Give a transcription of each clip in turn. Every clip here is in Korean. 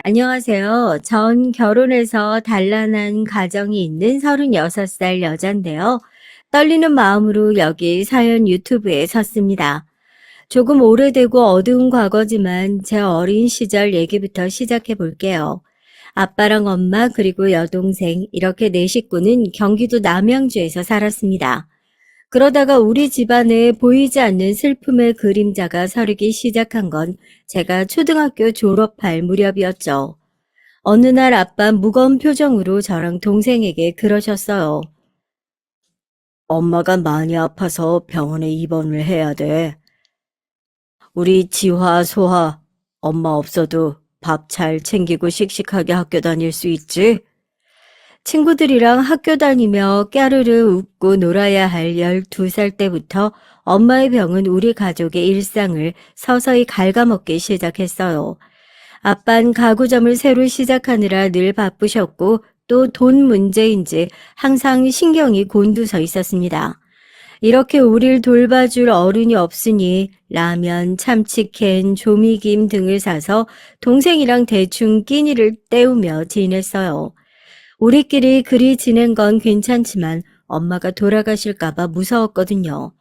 안녕하세요. 전 결혼해서 단란한 가정이 있는 36살 여잔데요. 떨리는 마음으로 여기 사연 유튜브에 섰습니다. 조금 오래되고 어두운 과거지만 제 어린 시절 얘기부터 시작해 볼게요. 아빠랑 엄마 그리고 여동생 이렇게 네 식구는 경기도 남양주에서 살았습니다. 그러다가 우리 집안에 보이지 않는 슬픔의 그림자가 서리기 시작한 건 제가 초등학교 졸업할 무렵이었죠. 어느 날 아빠 무거운 표정으로 저랑 동생에게 그러셨어요. 엄마가 많이 아파서 병원에 입원을 해야 돼. 우리 지화, 소화, 엄마 없어도 밥 잘 챙기고 씩씩하게 학교 다닐 수 있지? 친구들이랑 학교 다니며 까르르 웃고 놀아야 할 12살 때부터 엄마의 병은 우리 가족의 일상을 서서히 갉아먹기 시작했어요. 아빤 가구점을 새로 시작하느라 늘 바쁘셨고 또 돈 문제인지 항상 신경이 곤두서 있었습니다. 이렇게 우릴 돌봐줄 어른이 없으니 라면, 참치캔, 조미김 등을 사서 동생이랑 대충 끼니를 때우며 지냈어요. 우리끼리 그리 지낸 건 괜찮지만 엄마가 돌아가실까봐 무서웠거든요.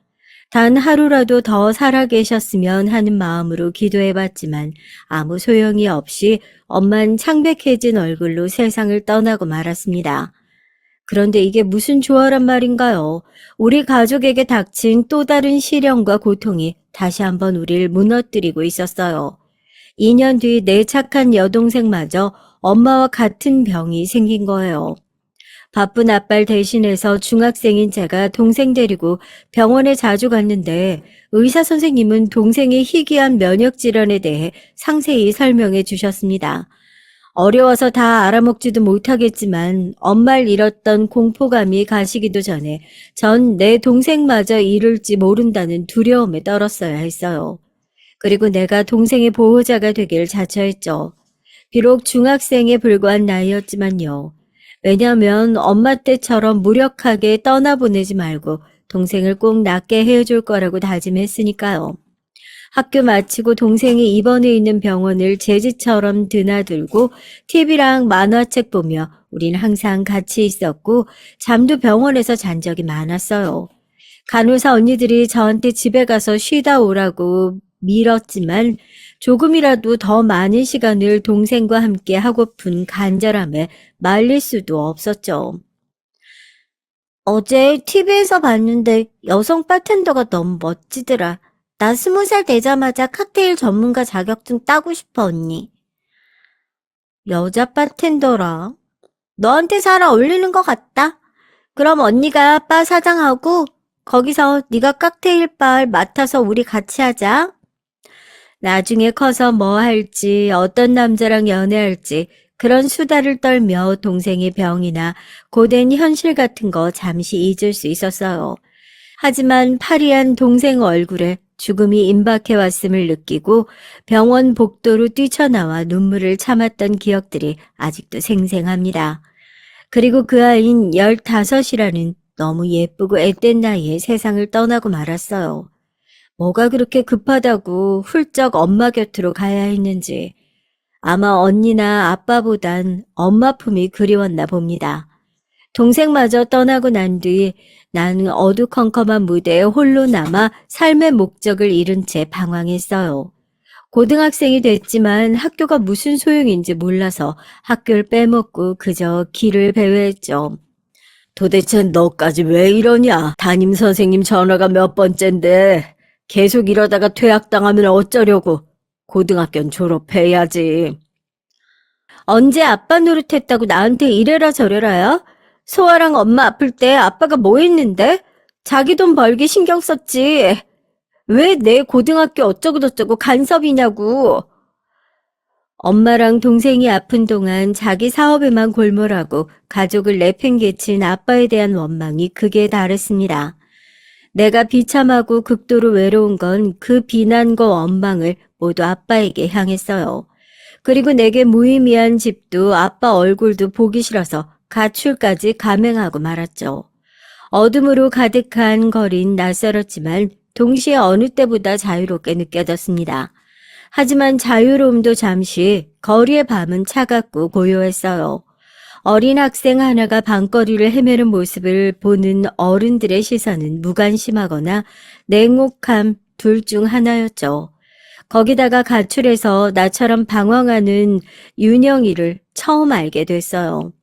단 하루라도 더 살아계셨으면 하는 마음으로 기도해봤지만 아무 소용이 없이 엄만 창백해진 얼굴로 세상을 떠나고 말았습니다. 그런데 이게 무슨 조화란 말인가요? 우리 가족에게 닥친 또 다른 시련과 고통이 다시 한번 우리를 무너뜨리고 있었어요. 2년 뒤 내 착한 여동생마저 엄마와 같은 병이 생긴 거예요. 바쁜 아빠를 대신해서 중학생인 제가 동생 데리고 병원에 자주 갔는데 의사 선생님은 동생의 희귀한 면역 질환에 대해 상세히 설명해 주셨습니다. 어려워서 다 알아먹지도 못하겠지만 엄마를 잃었던 공포감이 가시기도 전에 전 내 동생마저 잃을지 모른다는 두려움에 떨었어야 했어요. 그리고 내가 동생의 보호자가 되길 자처했죠. 비록 중학생에 불과한 나이였지만요. 왜냐면 엄마 때처럼 무력하게 떠나보내지 말고 동생을 꼭 낫게 해줄 거라고 다짐했으니까요. 학교 마치고 동생이 입원해 있는 병원을 제 집처럼 드나들고 TV랑 만화책 보며 우린 항상 같이 있었고 잠도 병원에서 잔 적이 많았어요. 간호사 언니들이 저한테 집에 가서 쉬다 오라고 밀었지만 조금이라도 더 많은 시간을 동생과 함께 하고픈 간절함에 말릴 수도 없었죠. 어제 TV에서 봤는데 여성 바텐더가 너무 멋지더라. 나 20살 되자마자 칵테일 전문가 자격증 따고 싶어, 언니. 여자 바텐더라. 너한테 잘 어울리는 것 같다. 그럼 언니가 바 사장하고 거기서 네가 칵테일 바를 맡아서 우리 같이 하자. 나중에 커서 뭐 할지, 어떤 남자랑 연애할지 그런 수다를 떨며 동생의 병이나 고된 현실 같은 거 잠시 잊을 수 있었어요. 하지만 파리한 동생 얼굴에 죽음이 임박해 왔음을 느끼고 병원 복도로 뛰쳐나와 눈물을 참았던 기억들이 아직도 생생합니다. 그리고 그 아이는 15이라는 너무 예쁘고 앳된 나이에 세상을 떠나고 말았어요. 뭐가 그렇게 급하다고 훌쩍 엄마 곁으로 가야 했는지 아마 언니나 아빠보단 엄마 품이 그리웠나 봅니다. 동생마저 떠나고 난 뒤 나는 어두컴컴한 무대에 홀로 남아 삶의 목적을 잃은 채 방황했어요. 고등학생이 됐지만 학교가 무슨 소용인지 몰라서 학교를 빼먹고 그저 길을 배회했죠. 도대체 너까지 왜 이러냐? 담임 선생님 전화가 몇 번째인데 계속 이러다가 퇴학당하면 어쩌려고. 고등학교는 졸업해야지. 언제 아빠 노릇했다고 나한테 이래라 저래라야? 소아랑 엄마 아플 때 아빠가 뭐 했는데? 자기 돈 벌기 신경 썼지. 왜 내 고등학교 어쩌고저쩌고 간섭이냐고. 엄마랑 동생이 아픈 동안 자기 사업에만 골몰하고 가족을 내팽개친 아빠에 대한 원망이 극에 달했습니다. 내가 비참하고 극도로 외로운 건 그 비난과 원망을 모두 아빠에게 향했어요. 그리고 내게 무의미한 집도 아빠 얼굴도 보기 싫어서 가출까지 감행하고 말았죠. 어둠으로 가득한 거린 낯설었지만 동시에 어느 때보다 자유롭게 느껴졌습니다. 하지만 자유로움도 잠시, 거리의 밤은 차갑고 고요했어요. 어린 학생 하나가 밤거리를 헤매는 모습을 보는 어른들의 시선은 무관심하거나 냉혹함 둘 중 하나였죠. 거기다가 가출해서 나처럼 방황하는 윤영이를 처음 알게 됐어요.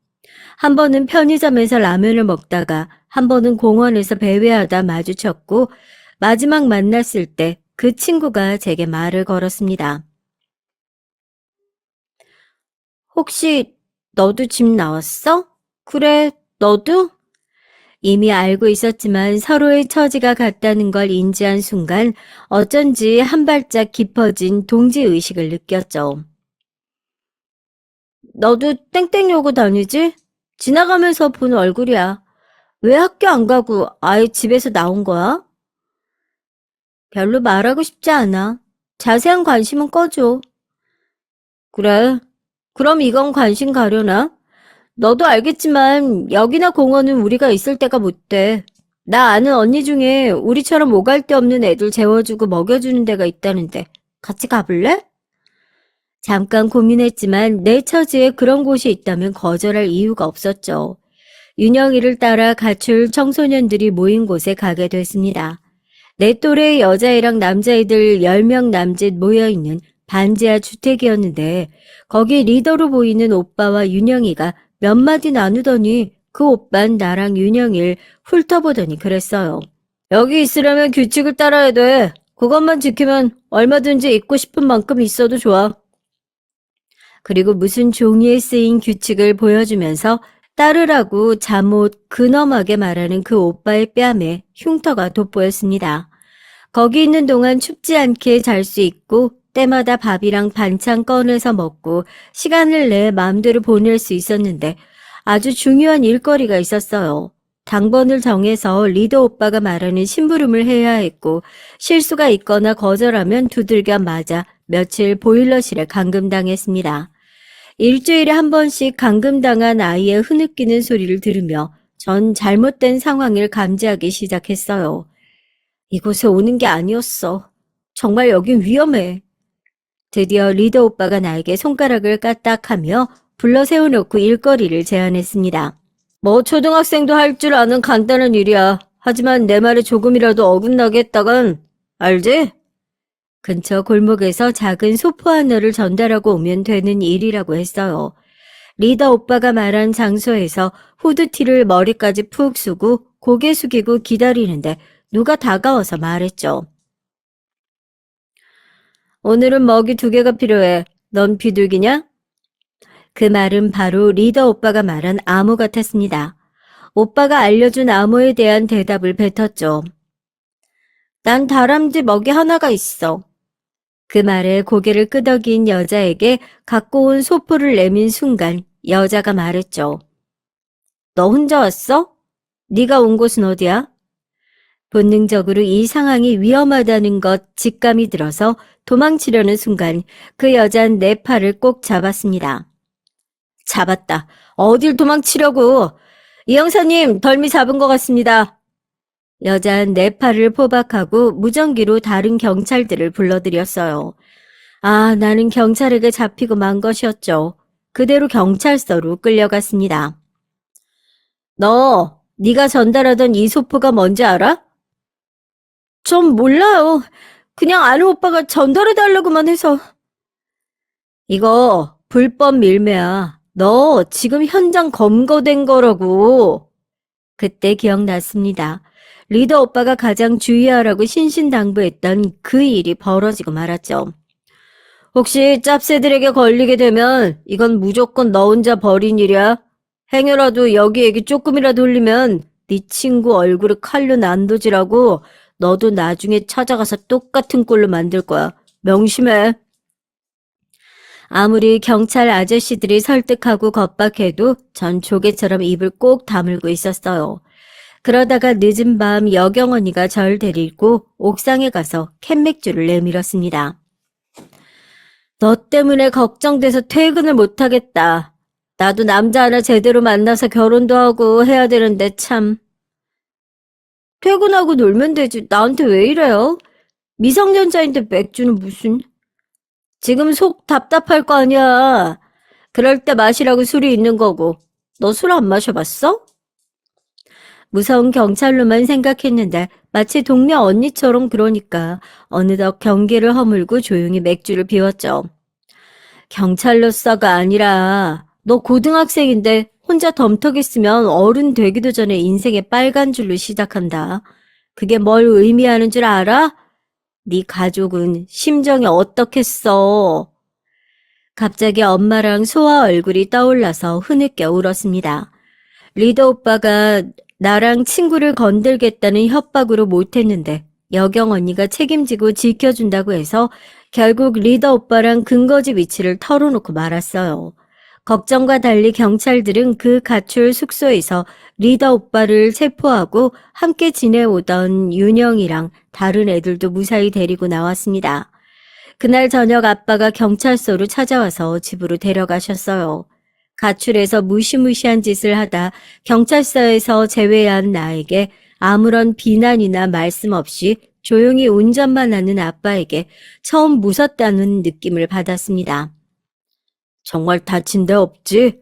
한 번은 편의점에서 라면을 먹다가 한 번은 공원에서 배회하다 마주쳤고 마지막 만났을 때 그 친구가 제게 말을 걸었습니다. 혹시 너도 집 나왔어? 그래, 너도? 이미 알고 있었지만 서로의 처지가 같다는 걸 인지한 순간 어쩐지 한 발짝 깊어진 동지의식을 느꼈죠. 너도 땡땡여고 다니지? 지나가면서 본 얼굴이야. 왜 학교 안 가고 아예 집에서 나온 거야? 별로 말하고 싶지 않아. 자세한 관심은 꺼줘. 그래. 그럼 이건 관심 가려나? 너도 알겠지만 여기나 공원은 우리가 있을 때가 못 돼. 나 아는 언니 중에 우리처럼 오갈 데 없는 애들 재워주고 먹여주는 데가 있다는데 같이 가볼래? 잠깐 고민했지만 내 처지에 그런 곳이 있다면 거절할 이유가 없었죠. 윤영이를 따라 가출 청소년들이 모인 곳에 가게 됐습니다. 내 또래의 여자애랑 남자애들 10명 남짓 모여있는 반지하 주택이었는데 거기 리더로 보이는 오빠와 윤영이가 몇 마디 나누더니 그 오빤 나랑 윤영이를 훑어보더니 그랬어요. 여기 있으려면 규칙을 따라야 돼. 그것만 지키면 얼마든지 있고 싶은 만큼 있어도 좋아. 그리고 무슨 종이에 쓰인 규칙을 보여주면서 따르라고 잠옷 근엄하게 말하는 그 오빠의 뺨에 흉터가 돋보였습니다. 거기 있는 동안 춥지 않게 잘 수 있고 때마다 밥이랑 반찬 꺼내서 먹고 시간을 내 마음대로 보낼 수 있었는데 아주 중요한 일거리가 있었어요. 당번을 정해서 리더 오빠가 말하는 심부름을 해야 했고 실수가 있거나 거절하면 두들겨 맞아 며칠 보일러실에 감금당했습니다. 일주일에 한 번씩 감금당한 아이의 흐느끼는 소리를 들으며 전 잘못된 상황을 감지하기 시작했어요. 이곳에 오는 게 아니었어. 정말 여긴 위험해. 드디어 리더 오빠가 나에게 손가락을 까딱하며 불러 세워놓고 일거리를 제안했습니다. 뭐 초등학생도 할 줄 아는 간단한 일이야. 하지만 내 말에 조금이라도 어긋나게 했다간 알지? 근처 골목에서 작은 소포 하나를 전달하고 오면 되는 일이라고 했어요. 리더 오빠가 말한 장소에서 후드티를 머리까지 푹 쓰고 고개 숙이고 기다리는데 누가 다가와서 말했죠. 오늘은 먹이 2개가 필요해. 넌 비둘기냐? 그 말은 바로 리더 오빠가 말한 암호 같았습니다. 오빠가 알려준 암호에 대한 대답을 뱉었죠. 난 다람쥐 먹이 하나가 있어. 그 말에 고개를 끄덕인 여자에게 갖고 온 소포를 내민 순간 여자가 말했죠. 너 혼자 왔어? 네가 온 곳은 어디야? 본능적으로 이 상황이 위험하다는 것 직감이 들어서 도망치려는 순간 그 여자는 내 팔을 꼭 잡았습니다. 잡았다. 어딜 도망치려고. 이 형사님 덜미 잡은 것 같습니다. 여자는 내 팔을 포박하고 무전기로 다른 경찰들을 불러들였어요. 아, 나는 경찰에게 잡히고 만 것이었죠. 그대로 경찰서로 끌려갔습니다. 네가 전달하던 이 소포가 뭔지 알아? 전 몰라요. 그냥 아는 오빠가 전달해달라고만 해서. 이거 불법 밀매야. 너 지금 현장 검거된 거라고. 그때 기억났습니다. 리더 오빠가 가장 주의하라고 신신당부했던 그 일이 벌어지고 말았죠. 혹시 짭새들에게 걸리게 되면 이건 무조건 너 혼자 벌인 일이야. 행여라도 여기 얘기 조금이라도 흘리면 네 친구 얼굴을 칼로 난도질하고 너도 나중에 찾아가서 똑같은 꼴로 만들 거야. 명심해. 아무리 경찰 아저씨들이 설득하고 겁박해도 전 조개처럼 입을 꼭 다물고 있었어요. 그러다가 늦은 밤 여경언니가 절 데리고 옥상에 가서 캔맥주를 내밀었습니다. 너 때문에 걱정돼서 퇴근을 못하겠다. 나도 남자 하나 제대로 만나서 결혼도 하고 해야 되는데 참. 퇴근하고 놀면 되지. 나한테 왜 이래요? 미성년자인데 맥주는 무슨. 지금 속 답답할 거 아니야. 그럴 때 마시라고 술이 있는 거고. 너 술 안 마셔봤어? 무서운 경찰로만 생각했는데 마치 동네 언니처럼 그러니까 어느덧 경계를 허물고 조용히 맥주를 비웠죠. 경찰로서가 아니라 너 고등학생인데 혼자 덤터기 쓰면 어른 되기도 전에 인생의 빨간 줄로 시작한다. 그게 뭘 의미하는 줄 알아? 네 가족은 심정이 어떻겠어? 갑자기 엄마랑 소아 얼굴이 떠올라서 흐느껴 울었습니다. 리더 오빠가 나랑 친구를 건들겠다는 협박으로 못했는데 여경 언니가 책임지고 지켜준다고 해서 결국 리더 오빠랑 근거지 위치를 털어놓고 말았어요. 걱정과 달리 경찰들은 그 가출 숙소에서 리더 오빠를 체포하고 함께 지내오던 윤영이랑 다른 애들도 무사히 데리고 나왔습니다. 그날 저녁 아빠가 경찰서로 찾아와서 집으로 데려가셨어요. 가출해서 무시무시한 짓을 하다 경찰서에서 제외한 나에게 아무런 비난이나 말씀 없이 조용히 운전만 하는 아빠에게 처음 무섭다는 느낌을 받았습니다. 정말 다친 데 없지?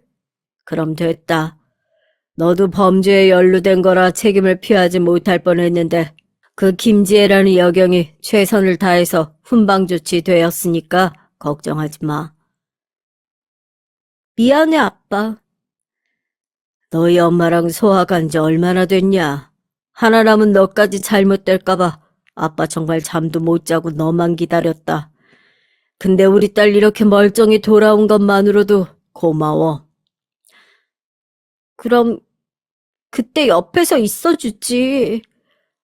그럼 됐다. 너도 범죄에 연루된 거라 책임을 피하지 못할 뻔했는데 그 김지혜라는 여경이 최선을 다해서 훈방조치 되었으니까 걱정하지 마. 미안해, 아빠. 너희 엄마랑 소화 간 지 얼마나 됐냐? 하나 남은 너까지 잘못될까봐 아빠 정말 잠도 못 자고 너만 기다렸다. 근데 우리 딸 이렇게 멀쩡히 돌아온 것만으로도 고마워. 그럼 그때 옆에서 있어주지.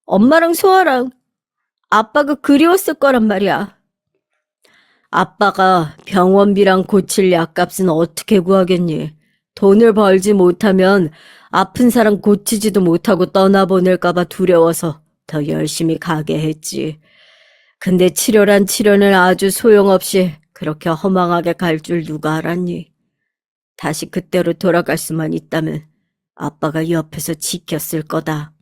엄마랑 소아랑 아빠가 그리웠을 거란 말이야. 아빠가 병원비랑 고칠 약값은 어떻게 구하겠니? 돈을 벌지 못하면 아픈 사람 고치지도 못하고 떠나보낼까봐 두려워서 더 열심히 가게 했지. 근데 치료란 치료는 아주 소용없이 그렇게 허망하게 갈 줄 누가 알았니? 다시 그때로 돌아갈 수만 있다면 아빠가 옆에서 지켰을 거다.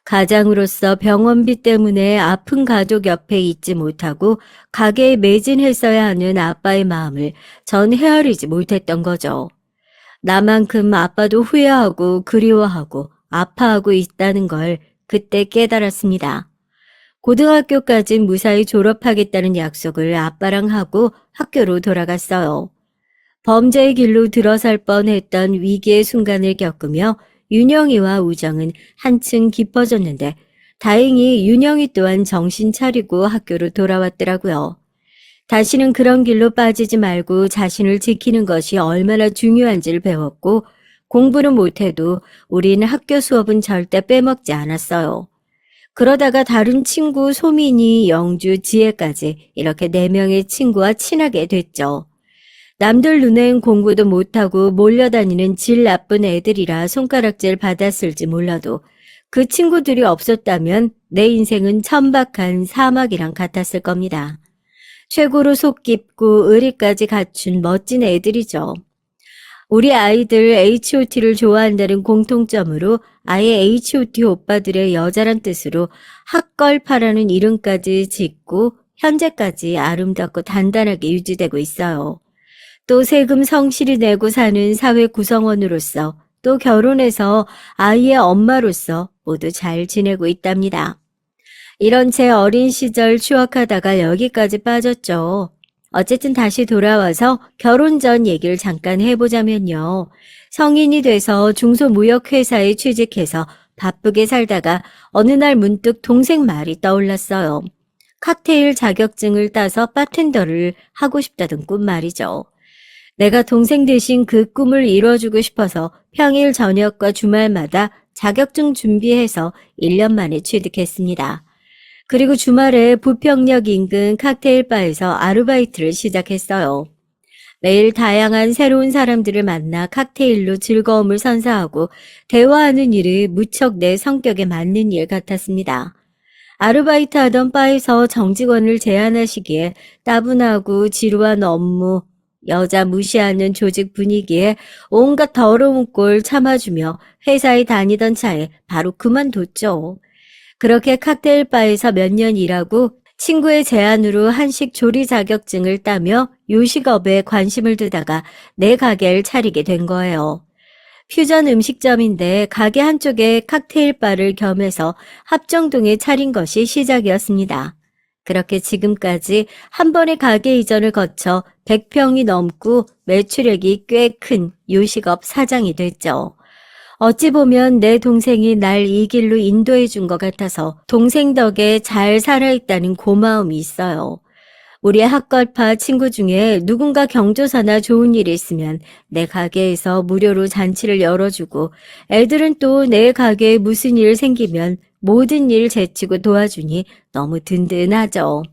가장으로서 병원비 때문에 아픈 가족 옆에 있지 못하고 가게에 매진했어야 하는 아빠의 마음을 전 헤아리지 못했던 거죠. 나만큼 아빠도 후회하고 그리워하고 아파하고 있다는 걸 그때 깨달았습니다. 고등학교까지 무사히 졸업하겠다는 약속을 아빠랑 하고 학교로 돌아갔어요. 범죄의 길로 들어설 뻔했던 위기의 순간을 겪으며 윤영이와 우정은 한층 깊어졌는데 다행히 윤영이 또한 정신 차리고 학교로 돌아왔더라고요. 다시는 그런 길로 빠지지 말고 자신을 지키는 것이 얼마나 중요한지를 배웠고 공부는 못해도 우린 학교 수업은 절대 빼먹지 않았어요. 그러다가 다른 친구 소민이, 영주, 지혜까지 이렇게 4명의 친구와 친하게 됐죠. 남들 눈엔 공부도 못하고 몰려다니는 질 나쁜 애들이라 손가락질 받았을지 몰라도 그 친구들이 없었다면 내 인생은 천박한 사막이랑 같았을 겁니다. 최고로 속 깊고 의리까지 갖춘 멋진 애들이죠. 우리 아이들 H.O.T를 좋아한다는 공통점으로 아예 H.O.T 오빠들의 여자란 뜻으로 핫걸파라는 이름까지 짓고 현재까지 아름답고 단단하게 유지되고 있어요. 또 세금 성실히 내고 사는 사회 구성원으로서 또 결혼해서 아이의 엄마로서 모두 잘 지내고 있답니다. 이런 제 어린 시절 추억하다가 여기까지 빠졌죠. 어쨌든 다시 돌아와서 결혼 전 얘기를 잠깐 해보자면요. 성인이 돼서 중소무역회사에 취직해서 바쁘게 살다가 어느 날 문득 동생 말이 떠올랐어요. 칵테일 자격증을 따서 바텐더를 하고 싶다던 꿈 말이죠. 내가 동생 대신 그 꿈을 이뤄주고 싶어서 평일 저녁과 주말마다 자격증 준비해서 1년 만에 취득했습니다. 그리고 주말에 부평역 인근 칵테일바에서 아르바이트를 시작했어요. 매일 다양한 새로운 사람들을 만나 칵테일로 즐거움을 선사하고 대화하는 일이 무척 내 성격에 맞는 일 같았습니다. 아르바이트 하던 바에서 정직원을 제안하시기에 따분하고 지루한 업무, 여자 무시하는 조직 분위기에 온갖 더러운 꼴 참아주며 회사에 다니던 차에 바로 그만뒀죠. 그렇게 칵테일바에서 몇 년 일하고 친구의 제안으로 한식 조리 자격증을 따며 요식업에 관심을 두다가 내 가게를 차리게 된 거예요. 퓨전 음식점인데 가게 한쪽에 칵테일 바를 겸해서 합정동에 차린 것이 시작이었습니다. 그렇게 지금까지 한 번의 가게 이전을 거쳐 100평이 넘고 매출액이 꽤 큰 요식업 사장이 됐죠. 어찌 보면 내 동생이 날 이 길로 인도해 준 것 같아서 동생 덕에 잘 살아있다는 고마움이 있어요. 우리 학걸파 친구 중에 누군가 경조사나 좋은 일이 있으면 내 가게에서 무료로 잔치를 열어주고 애들은 또 내 가게에 무슨 일 생기면 모든 일 제치고 도와주니 너무 든든하죠.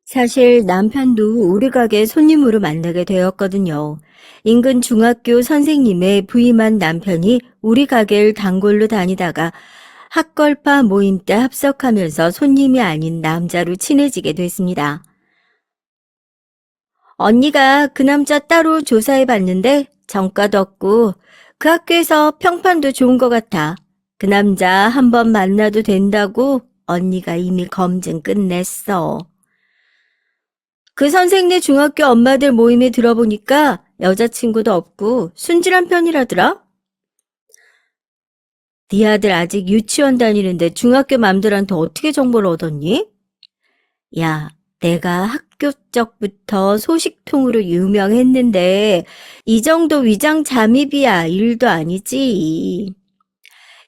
사실 남편도 우리 가게 손님으로 만나게 되었거든요. 인근 중학교 선생님의 부임한 남편이 우리 가게를 단골로 다니다가 학걸파 모임 때 합석하면서 손님이 아닌 남자로 친해지게 됐습니다. 언니가 그 남자 따로 조사해 봤는데 정가도 없고 그 학교에서 평판도 좋은 것 같아. 그 남자 한번 만나도 된다고 언니가 이미 검증 끝냈어. 그 선생네 중학교 엄마들 모임에 들어보니까 여자친구도 없고 순진한 편이라더라? 네 아들 아직 유치원 다니는데 중학교 맘들한테 어떻게 정보를 얻었니? 야, 내가 학교 쪽부터 소식통으로 유명했는데 이 정도 위장 잠입이야 일도 아니지.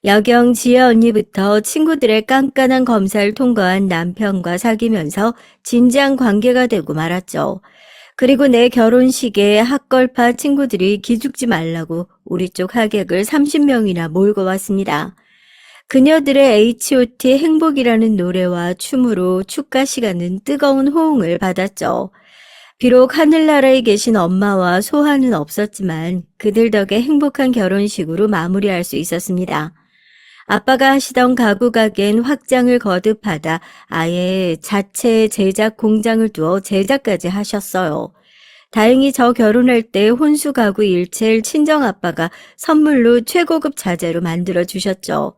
여경 지혜 언니부터 친구들의 깐깐한 검사를 통과한 남편과 사귀면서 진지한 관계가 되고 말았죠. 그리고 내 결혼식에 학걸파 친구들이 기죽지 말라고 우리 쪽 하객을 30명이나 몰고 왔습니다. 그녀들의 H.O.T 행복이라는 노래와 춤으로 축가 시간은 뜨거운 호응을 받았죠. 비록 하늘나라에 계신 엄마와 소하는 없었지만 그들 덕에 행복한 결혼식으로 마무리할 수 있었습니다. 아빠가 하시던 가구 가게엔 확장을 거듭하다 아예 자체 제작 공장을 두어 제작까지 하셨어요. 다행히 저 결혼할 때 혼수 가구 일체를 친정아빠가 선물로 최고급 자재로 만들어 주셨죠.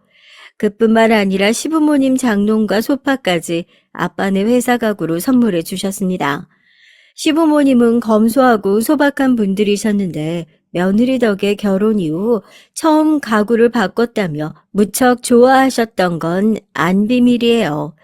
그뿐만 아니라 시부모님 장롱과 소파까지 아빠네 회사 가구로 선물해 주셨습니다. 시부모님은 검소하고 소박한 분들이셨는데 며느리 덕에 결혼 이후 처음 가구를 바꿨다며 무척 좋아하셨던 건 안 비밀이에요.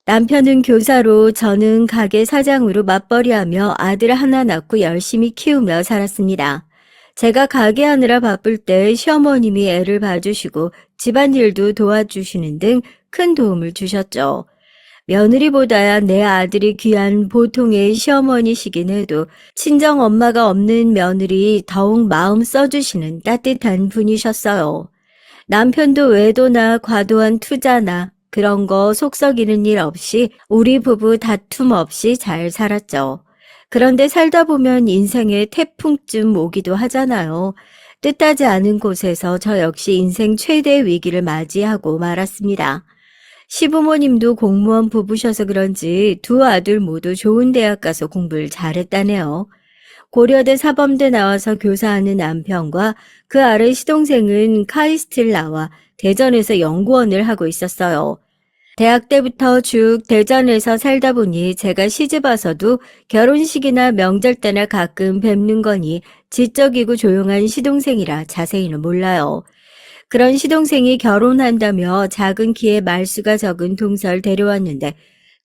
남편은 교사로 저는 가게 사장으로 맞벌이하며 아들 하나 낳고 열심히 키우며 살았습니다. 제가 가게 하느라 바쁠 때 시어머님이 애를 봐주시고 집안일도 도와주시는 등 큰 도움을 주셨죠. 며느리보다야 내 아들이 귀한 보통의 시어머니시긴 해도 친정 엄마가 없는 며느리 더욱 마음 써주시는 따뜻한 분이셨어요. 남편도 외도나 과도한 투자나 그런 거 속썩이는 일 없이 우리 부부 다툼 없이 잘 살았죠. 그런데 살다 보면 인생에 태풍쯤 오기도 하잖아요. 뜻하지 않은 곳에서 저 역시 인생 최대 위기를 맞이하고 말았습니다. 시부모님도 공무원 부부셔서 그런지 두 아들 모두 좋은 대학 가서 공부를 잘했다네요. 고려대 사범대 나와서 교사하는 남편과 그 아래 시동생은 카이스트를 나와 대전에서 연구원을 하고 있었어요. 대학 때부터 쭉 대전에서 살다 보니 제가 시집 와서도 결혼식이나 명절 때나 가끔 뵙는 거니 지적이고 조용한 시동생이라 자세히는 몰라요. 그런 시동생이 결혼한다며 작은 키에 말수가 적은 동서를 데려왔는데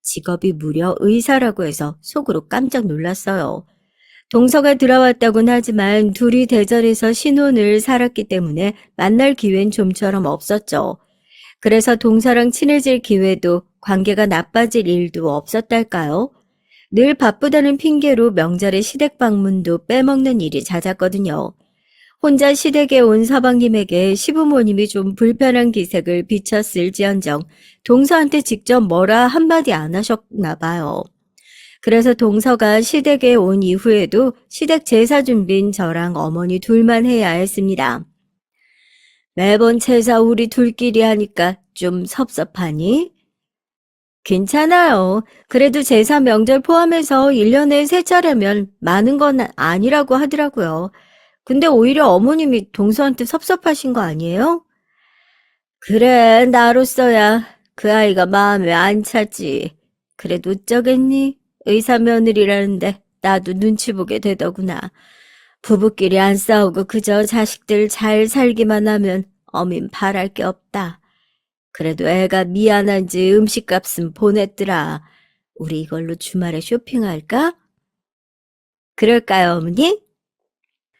직업이 무려 의사라고 해서 속으로 깜짝 놀랐어요. 동서가 들어왔다곤 하지만 둘이 대전에서 신혼을 살았기 때문에 만날 기회는 좀처럼 없었죠. 그래서 동서랑 친해질 기회도 관계가 나빠질 일도 없었달까요? 늘 바쁘다는 핑계로 명절에 시댁 방문도 빼먹는 일이 잦았거든요. 혼자 시댁에 온 서방님에게 시부모님이 좀 불편한 기색을 비쳤을지언정 동서한테 직접 뭐라 한마디 안 하셨나 봐요. 그래서 동서가 시댁에 온 이후에도 시댁 제사 준비는 저랑 어머니 둘만 해야 했습니다. 매번 제사 우리 둘끼리 하니까 좀 섭섭하니? 괜찮아요. 그래도 제사 명절 포함해서 1년에 3차례면 많은 건 아니라고 하더라고요. 근데 오히려 어머님이 동서한테 섭섭하신 거 아니에요? 그래, 나로서야 그 아이가 마음에 안 차지. 그래도 어쩌겠니? 의사 며느리라는데 나도 눈치 보게 되더구나. 부부끼리 안 싸우고 그저 자식들 잘 살기만 하면 어민 바랄 게 없다. 그래도 애가 미안한지 음식값은 보냈더라. 우리 이걸로 주말에 쇼핑할까? 그럴까요, 어머니?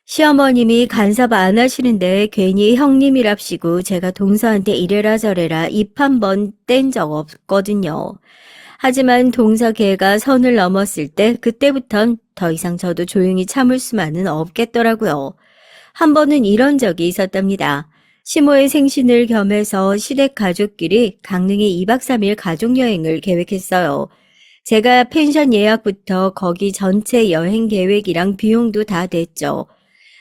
시어머님이 간섭 안 하시는데 괜히 형님이랍시고 제가 동서한테 이래라 저래라 입 한 번 뗀 적 없거든요. 하지만 동서 걔가 선을 넘었을 때 그때부턴 더 이상 저도 조용히 참을 수만은 없겠더라고요. 한 번은 이런 적이 있었답니다. 시모의 생신을 겸해서 시댁 가족끼리 강릉에 2박 3일 가족여행을 계획했어요. 제가 펜션 예약부터 거기 전체 여행 계획이랑 비용도 다 됐죠.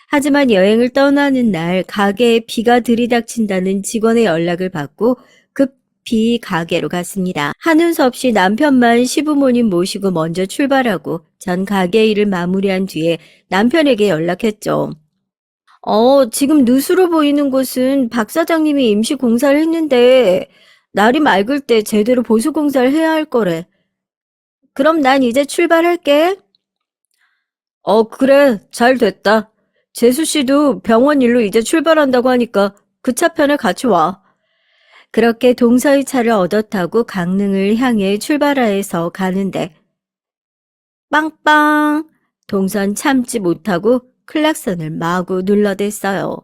하지만 여행을 떠나는 날 가게에 비가 들이닥친다는 직원의 연락을 받고 급히 가게로 갔습니다. 하는 수 없이 남편만 시부모님 모시고 먼저 출발하고 전 가게 일을 마무리한 뒤에 남편에게 연락했죠. 지금 누수로 보이는 곳은 박 사장님이 임시 공사를 했는데 날이 맑을 때 제대로 보수 공사를 해야 할 거래. 그럼 난 이제 출발할게. 그래. 잘 됐다. 재수 씨도 병원 일로 이제 출발한다고 하니까 그 차편에 같이 와. 그렇게 동서의 차를 얻어 타고 강릉을 향해 출발하여서 가는데 빵빵! 동선 참지 못하고 클락선을 마구 눌러댔어요.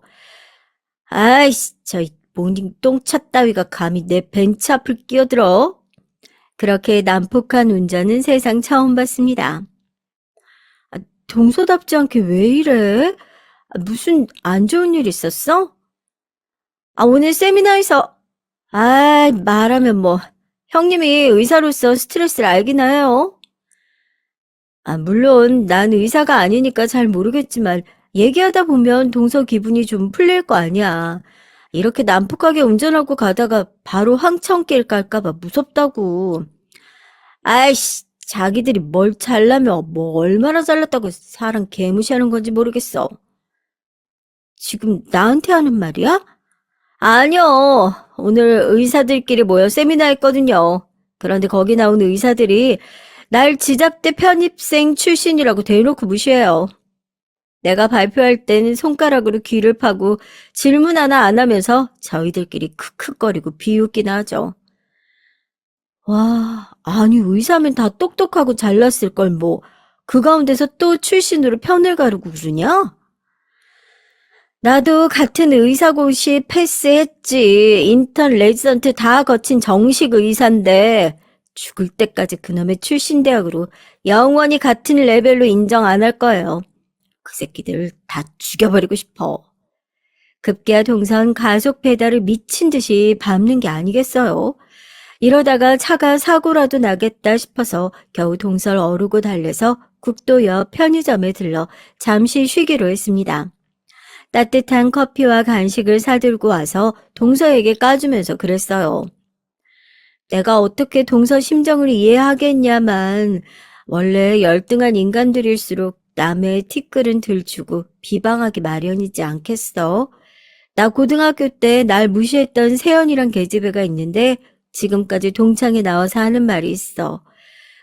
아이씨, 저 모닝 똥차 따위가 감히 내 벤츠 앞을 끼어들어? 그렇게 난폭한 운전은 세상 처음 봤습니다. 동서답지 않게 왜 이래? 무슨 안 좋은 일 있었어? 오늘 세미나에서, 말하면 뭐, 형님이 의사로서 스트레스를 알긴 해요. 물론 난 의사가 아니니까 잘 모르겠지만 얘기하다 보면 동서 기분이 좀 풀릴 거 아니야. 이렇게 난폭하게 운전하고 가다가 바로 황천길 갈까봐 무섭다고. 아이씨, 자기들이 뭘 잘나며 뭐 얼마나 잘났다고 사람 개무시하는 건지 모르겠어. 지금 나한테 하는 말이야? 아니요. 오늘 의사들끼리 모여 세미나 했거든요. 그런데 거기 나온 의사들이 날 지잡대 편입생 출신이라고 대놓고 무시해요. 내가 발표할 땐 손가락으로 귀를 파고 질문 하나 안 하면서 저희들끼리 크크거리고 비웃기나 하죠. 와, 아니 의사면 다 똑똑하고 잘났을 걸 뭐. 그 가운데서 또 출신으로 편을 가르고 그러냐? 나도 같은 의사고시 패스했지. 인턴 레지던트 다 거친 정식 의사인데 죽을 때까지 그놈의 출신 대학으로 영원히 같은 레벨로 인정 안 할 거예요. 그 새끼들 다 죽여버리고 싶어. 급기야 동선 가속 페달을 미친 듯이 밟는 게 아니겠어요. 이러다가 차가 사고라도 나겠다 싶어서 겨우 동설 어르고 달래서 국도 옆 편의점에 들러 잠시 쉬기로 했습니다. 따뜻한 커피와 간식을 사들고 와서 동서에게 까주면서 그랬어요. 내가 어떻게 동서 심정을 이해하겠냐만 원래 열등한 인간들일수록 남의 티끌은 들추고 비방하기 마련이지 않겠어? 나 고등학교 때 날 무시했던 세연이란 계집애가 있는데 지금까지 동창회 나와서 하는 말이 있어.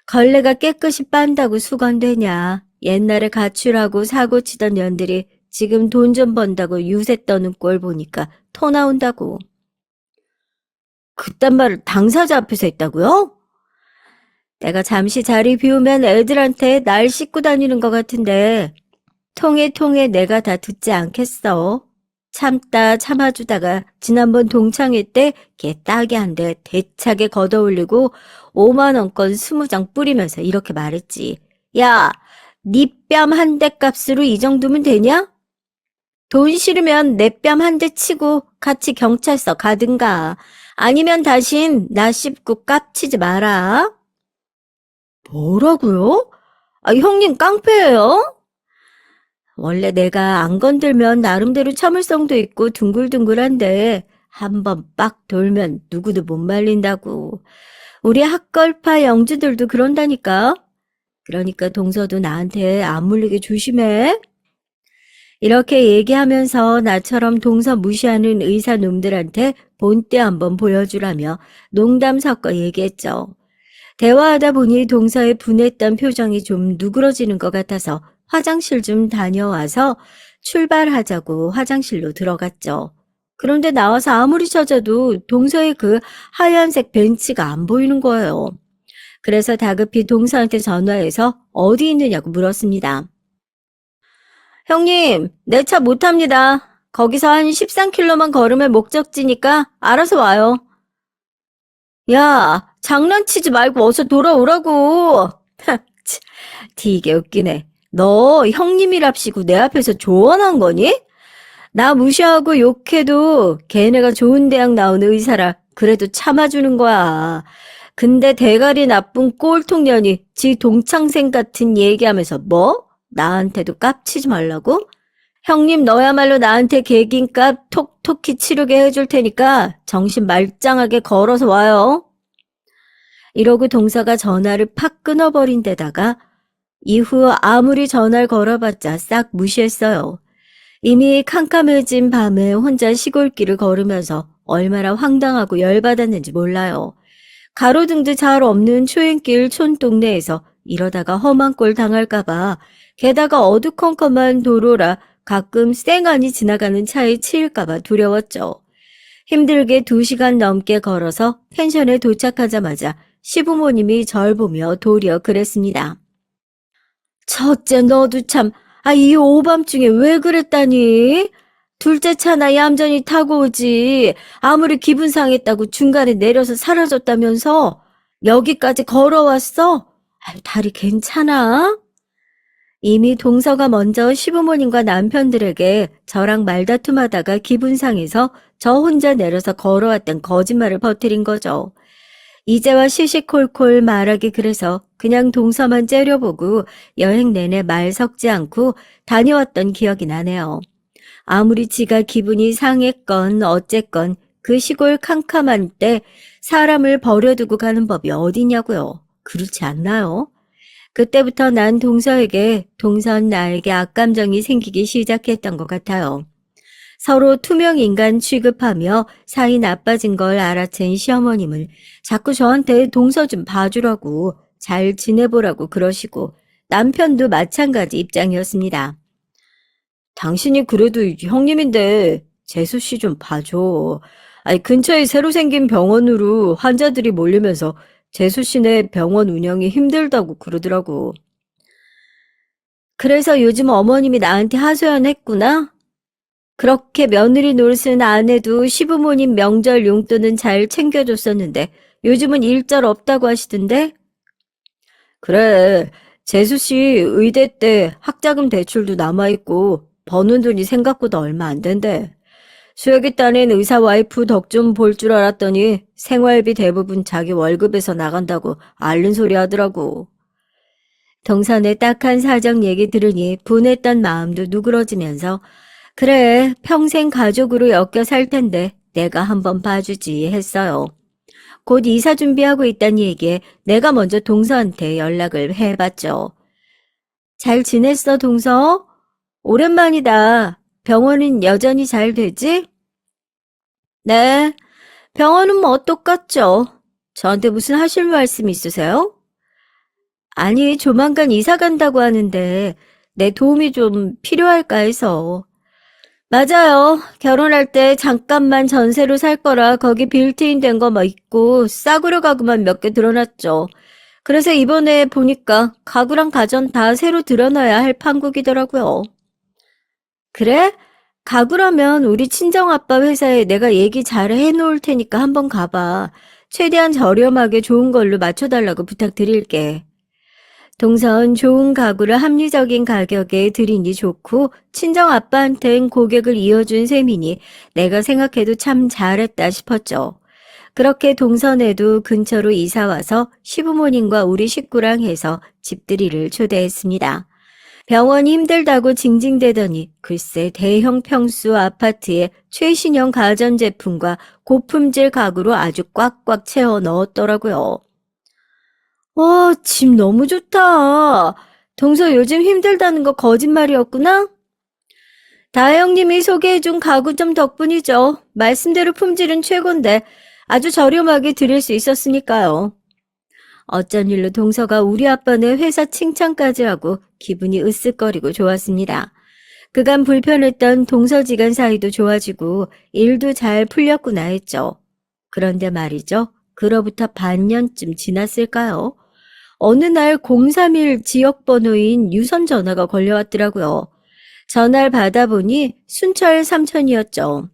걸레가 깨끗이 빤다고 수건되냐. 옛날에 가출하고 사고치던 년들이 지금 돈 좀 번다고 유세 떠는 꼴 보니까 토 나온다고. 그딴 말을 당사자 앞에서 했다고요? 내가 잠시 자리 비우면 애들한테 날 씻고 다니는 것 같은데 통에 내가 다 듣지 않겠어. 참다 참아주다가 지난번 동창회 때 걔 따기 한 대 대차게 걷어올리고 5만 원권 20장 뿌리면서 이렇게 말했지. 야, 네 뺨 한 대 값으로 이 정도면 되냐? 돈 싫으면 내 뺨 한 대 치고 같이 경찰서 가든가. 아니면 다신 나 씹고 깝치지 마라. 뭐라고요? 형님 깡패예요? 원래 내가 안 건들면 나름대로 참을성도 있고 둥글둥글한데 한번 빡 돌면 누구도 못 말린다고. 우리 학걸파 영주들도 그런다니까. 그러니까 동서도 나한테 안 물리게 조심해. 이렇게 얘기하면서 나처럼 동서 무시하는 의사 놈들한테 본때 한번 보여주라며 농담 섞어 얘기했죠. 대화하다 보니 동서의 분했던 표정이 좀 누그러지는 것 같아서 화장실 좀 다녀와서 출발하자고 화장실로 들어갔죠. 그런데 나와서 아무리 찾아도 동서의 그 하얀색 벤츠가 안 보이는 거예요. 그래서 다급히 동서한테 전화해서 어디 있느냐고 물었습니다. 형님, 내 차 못 탑니다. 거기서 한 13km만 걸으면 목적지니까 알아서 와요. 야, 장난치지 말고 어서 돌아오라고. 되게 웃기네. 너 형님이랍시고 내 앞에서 조언한 거니? 나 무시하고 욕해도 걔네가 좋은 대학 나온 의사라 그래도 참아주는 거야. 근데 대가리 나쁜 꼴통년이 지 동창생 같은 얘기하면서 뭐? 나한테도 깝치지 말라고? 형님 너야말로 나한테 개긴값 톡톡히 치르게 해줄 테니까 정신 말짱하게 걸어서 와요. 이러고 동서가 전화를 팍 끊어버린 데다가 이후 아무리 전화를 걸어봤자 싹 무시했어요. 이미 캄캄해진 밤에 혼자 시골길을 걸으면서 얼마나 황당하고 열받았는지 몰라요. 가로등도 잘 없는 초행길 촌동네에서 이러다가 험한 꼴 당할까봐 게다가 어두컴컴한 도로라 가끔 쌩안이 지나가는 차에 치일까봐 두려웠죠. 힘들게 2시간 넘게 걸어서 펜션에 도착하자마자 시부모님이 절 보며 도리어 그랬습니다. 첫째 너도 참, 이 오밤중에 왜 그랬다니? 둘째 차나 얌전히 타고 오지. 아무리 기분 상했다고 중간에 내려서 사라졌다면서 여기까지 걸어왔어? 다리 괜찮아? 이미 동서가 먼저 시부모님과 남편들에게 저랑 말다툼하다가 기분 상해서 저 혼자 내려서 걸어왔던 거짓말을 퍼뜨린 거죠. 이제와 시시콜콜 말하기 그래서 그냥 동서만 째려보고 여행 내내 말 섞지 않고 다녀왔던 기억이 나네요. 아무리 지가 기분이 상했건 어쨌건 그 시골 캄캄한 때 사람을 버려두고 가는 법이 어디냐고요. 그렇지 않나요? 그때부터 난 동서에게 동선 나에게 악감정이 생기기 시작했던 것 같아요. 서로 투명 인간 취급하며 사이 나빠진 걸 알아챈 시어머님을 자꾸 저한테 동서 좀 봐주라고 잘 지내보라고 그러시고 남편도 마찬가지 입장이었습니다. 당신이 그래도 형님인데 재수 씨 좀 봐줘. 근처에 새로 생긴 병원으로 환자들이 몰리면서 재수 씨네 병원 운영이 힘들다고 그러더라고. 그래서 요즘 어머님이 나한테 하소연했구나? 그렇게 며느리 노릇은 안 해도 시부모님 명절 용돈은 잘 챙겨줬었는데 요즘은 일절 없다고 하시던데? 그래, 재수 씨 의대 때 학자금 대출도 남아있고 버는 돈이 생각보다 얼마 안 된대. 수혁이 따낸 의사 와이프 덕 좀 볼 줄 알았더니 생활비 대부분 자기 월급에서 나간다고 앓는 소리 하더라고. 동선의 딱한 사정 얘기 들으니 분했던 마음도 누그러지면서 그래, 평생 가족으로 엮여 살 텐데 내가 한번 봐주지 했어요. 곧 이사 준비하고 있다는 얘기에 내가 먼저 동서한테 연락을 해봤죠. 잘 지냈어, 동서? 오랜만이다. 병원은 여전히 잘 되지? 네, 병원은 뭐 똑같죠. 저한테 무슨 하실 말씀 있으세요? 아니, 조만간 이사 간다고 하는데 내 도움이 좀 필요할까 해서. 맞아요. 결혼할 때 잠깐만 전세로 살 거라 거기 빌트인 된 거 뭐 있고 싸구려 가구만 몇 개 들어놨죠. 그래서 이번에 보니까 가구랑 가전 다 새로 들여놔야 할 판국이더라고요. 그래? 가구라면 우리 친정아빠 회사에 내가 얘기 잘 해놓을 테니까 한번 가봐. 최대한 저렴하게 좋은 걸로 맞춰달라고 부탁드릴게. 동선 좋은 가구를 합리적인 가격에 드리니 좋고 친정 아빠한텐 고객을 이어준 셈이니 내가 생각해도 참 잘했다 싶었죠. 그렇게 동선에도 근처로 이사와서 시부모님과 우리 식구랑 해서 집들이를 초대했습니다. 병원이 힘들다고 징징대더니 글쎄 대형 평수 아파트에 최신형 가전제품과 고품질 가구로 아주 꽉꽉 채워 넣었더라고요. 와, 집 너무 좋다. 동서 요즘 힘들다는 거 거짓말이었구나? 다혜영님이 소개해준 가구점 덕분이죠. 말씀대로 품질은 최고인데 아주 저렴하게 드릴 수 있었으니까요. 어쩐 일로 동서가 우리 아빠네 회사 칭찬까지 하고 기분이 으쓱거리고 좋았습니다. 그간 불편했던 동서지간 사이도 좋아지고 일도 잘 풀렸구나 했죠. 그런데 말이죠. 그로부터 반년쯤 지났을까요? 어느 날 031 지역번호인 유선 전화가 걸려왔더라고요. 전화를 받아보니 순철 삼촌이었죠.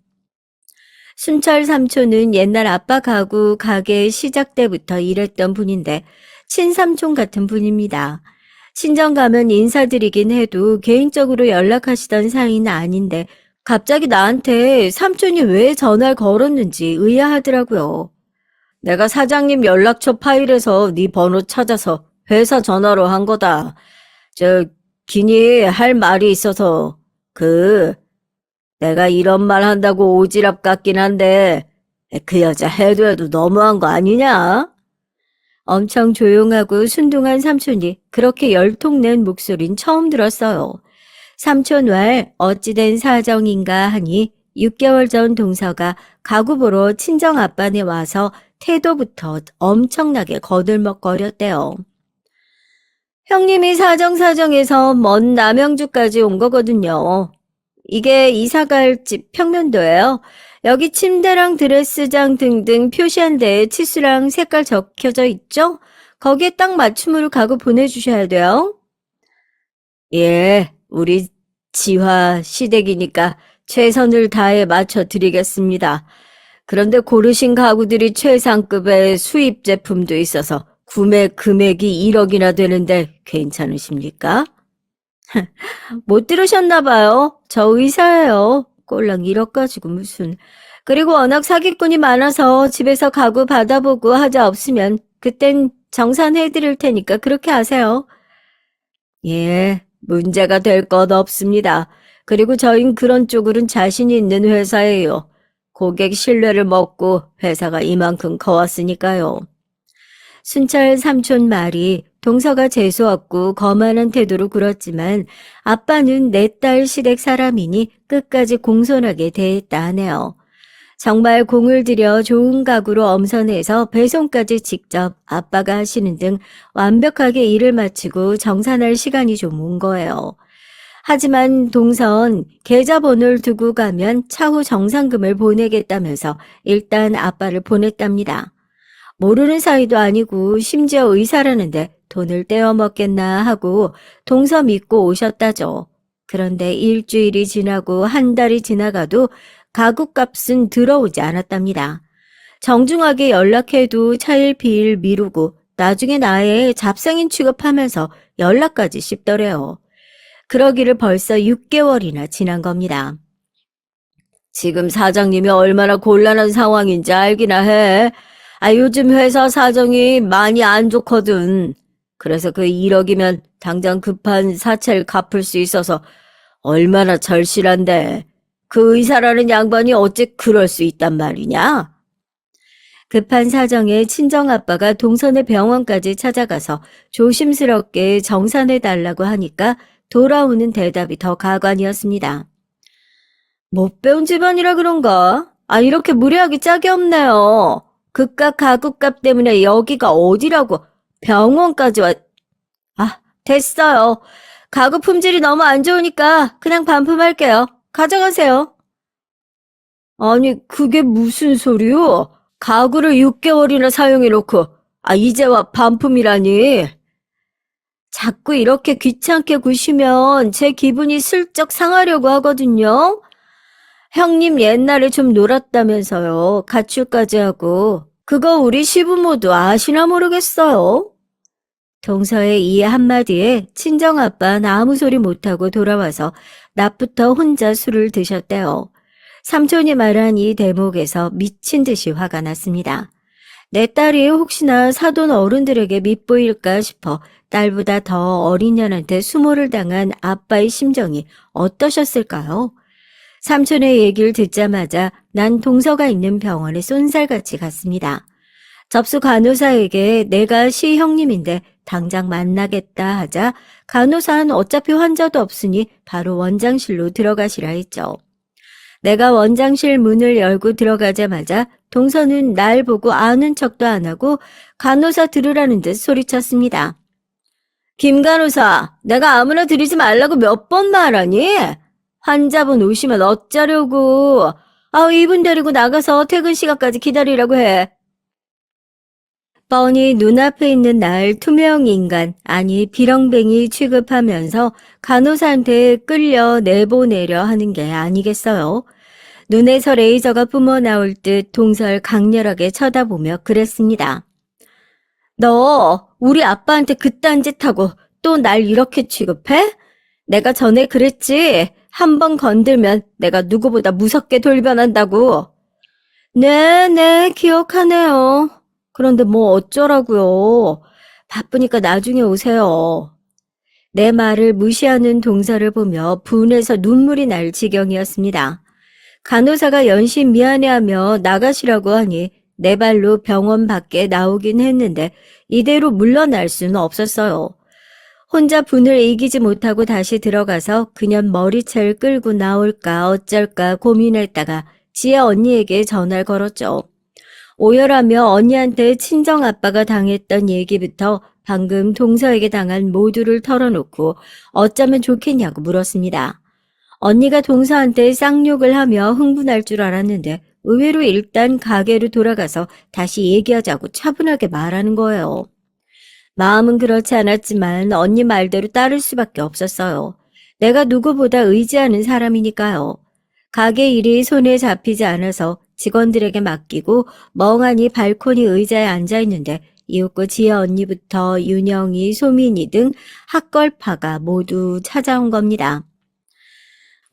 순철 삼촌은 옛날 아빠 가구 가게 시작 때부터 일했던 분인데 친삼촌 같은 분입니다. 친정 가면 인사드리긴 해도 개인적으로 연락하시던 사이는 아닌데 갑자기 나한테 삼촌이 왜 전화를 걸었는지 의아하더라고요. 내가 사장님 연락처 파일에서 네 번호 찾아서 회사 전화로 한 거다. 기니 할 말이 있어서 내가 이런 말 한다고 오지랖 같긴 한데 그 여자 해도 너무한 거 아니냐? 엄청 조용하고 순둥한 삼촌이 그렇게 열통낸 목소린 처음 들었어요. 삼촌 말 어찌된 사정인가 하니 6개월 전 동서가 가구 보러 친정 아빠네 와서 태도부터 엄청나게 거들먹거렸대요. 형님이 사정사정해서 먼 남양주까지 온 거거든요. 이게 이사갈 집 평면도예요. 여기 침대랑 드레스장 등등 표시한 데에 치수랑 색깔 적혀져 있죠? 거기에 딱 맞춤으로 가구 보내주셔야 돼요. 예, 우리 지화 시댁이니까 최선을 다해 맞춰드리겠습니다. 그런데 고르신 가구들이 최상급의 수입 제품도 있어서 구매 금액이 1억이나 되는데 괜찮으십니까? 못 들으셨나 봐요. 저 의사예요. 꼴랑 1억 가지고 무슨. 그리고 워낙 사기꾼이 많아서 집에서 가구 받아보고 하자 없으면 그땐 정산해드릴 테니까 그렇게 하세요. 예, 문제가 될 것 없습니다. 그리고 저흰 그런 쪽으로는 자신이 있는 회사예요. 고객 신뢰를 먹고 회사가 이만큼 커왔으니까요. 순철 삼촌 말이 동서가 재수없고 거만한 태도로 굴었지만 아빠는 내 딸 시댁 사람이니 끝까지 공손하게 대했다 하네요. 정말 공을 들여 좋은 가구로 엄선해서 배송까지 직접 아빠가 하시는 등 완벽하게 일을 마치고 정산할 시간이 좀 온 거예요. 하지만 동선 계좌번호를 두고 가면 차후 정산금을 보내겠다면서 일단 아빠를 보냈답니다. 모르는 사이도 아니고 심지어 의사라는데 돈을 떼어 먹겠나 하고 동서 믿고 오셨다죠. 그런데 일주일이 지나고 한 달이 지나가도 가구값은 들어오지 않았답니다. 정중하게 연락해도 차일피일 미루고 나중에 나의 잡상인 취급하면서 연락까지 씹더래요. 그러기를 벌써 6개월이나 지난 겁니다. 지금 사장님이 얼마나 곤란한 상황인지 알기나 해. 요즘 회사 사정이 많이 안 좋거든. 그래서 그 1억이면 당장 급한 사채를 갚을 수 있어서 얼마나 절실한데. 그 의사라는 양반이 어째 그럴 수 있단 말이냐? 급한 사정에 친정아빠가 동선의 병원까지 찾아가서 조심스럽게 정산해달라고 하니까 돌아오는 대답이 더 가관이었습니다. 못 배운 집안이라 그런가? 이렇게 무례하기 짝이 없네요. 그깟 가구값 때문에 여기가 어디라고 병원까지 됐어요. 가구 품질이 너무 안 좋으니까 그냥 반품할게요. 가져가세요. 아니, 그게 무슨 소리요? 가구를 6개월이나 사용해놓고, 이제 와 반품이라니. 자꾸 이렇게 귀찮게 구시면 제 기분이 슬쩍 상하려고 하거든요. 형님 옛날에 좀 놀았다면서요. 가출까지 하고. 그거 우리 시부모도 아시나 모르겠어요. 동서의 이 한마디에 친정아빠는 아무 소리 못하고 돌아와서 낮부터 혼자 술을 드셨대요. 삼촌이 말한 이 대목에서 미친 듯이 화가 났습니다. 내 딸이 혹시나 사돈 어른들에게 밉보일까 싶어 딸보다 더 어린 년한테 수모를 당한 아빠의 심정이 어떠셨을까요? 삼촌의 얘기를 듣자마자 난 동서가 있는 병원에 쏜살같이 갔습니다. 접수 간호사에게 내가 시 형님인데 당장 만나겠다 하자 간호사는 어차피 환자도 없으니 바로 원장실로 들어가시라 했죠. 내가 원장실 문을 열고 들어가자마자 동서는 날 보고 아는 척도 안 하고 간호사 들으라는 듯 소리쳤습니다. 김 간호사, 내가 아무나 들이지 말라고 몇 번 말하니? 환자분 오시면 어쩌려고. 이분 데리고 나가서 퇴근 시간까지 기다리라고 해. 뻔히 눈앞에 있는 날 투명 인간, 아니 비렁뱅이 취급하면서 간호사한테 끌려 내보내려 하는 게 아니겠어요. 눈에서 레이저가 뿜어나올 듯 동서를 강렬하게 쳐다보며 그랬습니다. 너 우리 아빠한테 그딴 짓 하고 또 날 이렇게 취급해? 내가 전에 그랬지. 한 번 건들면 내가 누구보다 무섭게 돌변한다고. 네, 기억하네요. 그런데 뭐 어쩌라고요. 바쁘니까 나중에 오세요. 내 말을 무시하는 동서를 보며 분해서 눈물이 날 지경이었습니다. 간호사가 연신 미안해하며 나가시라고 하니 내 발로 병원 밖에 나오긴 했는데 이대로 물러날 수는 없었어요. 혼자 분을 이기지 못하고 다시 들어가서 그년 머리채를 끌고 나올까 어쩔까 고민했다가 지혜 언니에게 전화를 걸었죠. 오열하며 언니한테 친정아빠가 당했던 얘기부터 방금 동서에게 당한 모두를 털어놓고 어쩌면 좋겠냐고 물었습니다. 언니가 동서한테 쌍욕을 하며 흥분할 줄 알았는데 의외로 일단 가게로 돌아가서 다시 얘기하자고 차분하게 말하는 거예요. 마음은 그렇지 않았지만 언니 말대로 따를 수밖에 없었어요. 내가 누구보다 의지하는 사람이니까요. 가게 일이 손에 잡히지 않아서 직원들에게 맡기고 멍하니 발코니 의자에 앉아있는데 이윽고 지혜 언니부터 윤영이, 소민이 등 학걸파가 모두 찾아온 겁니다.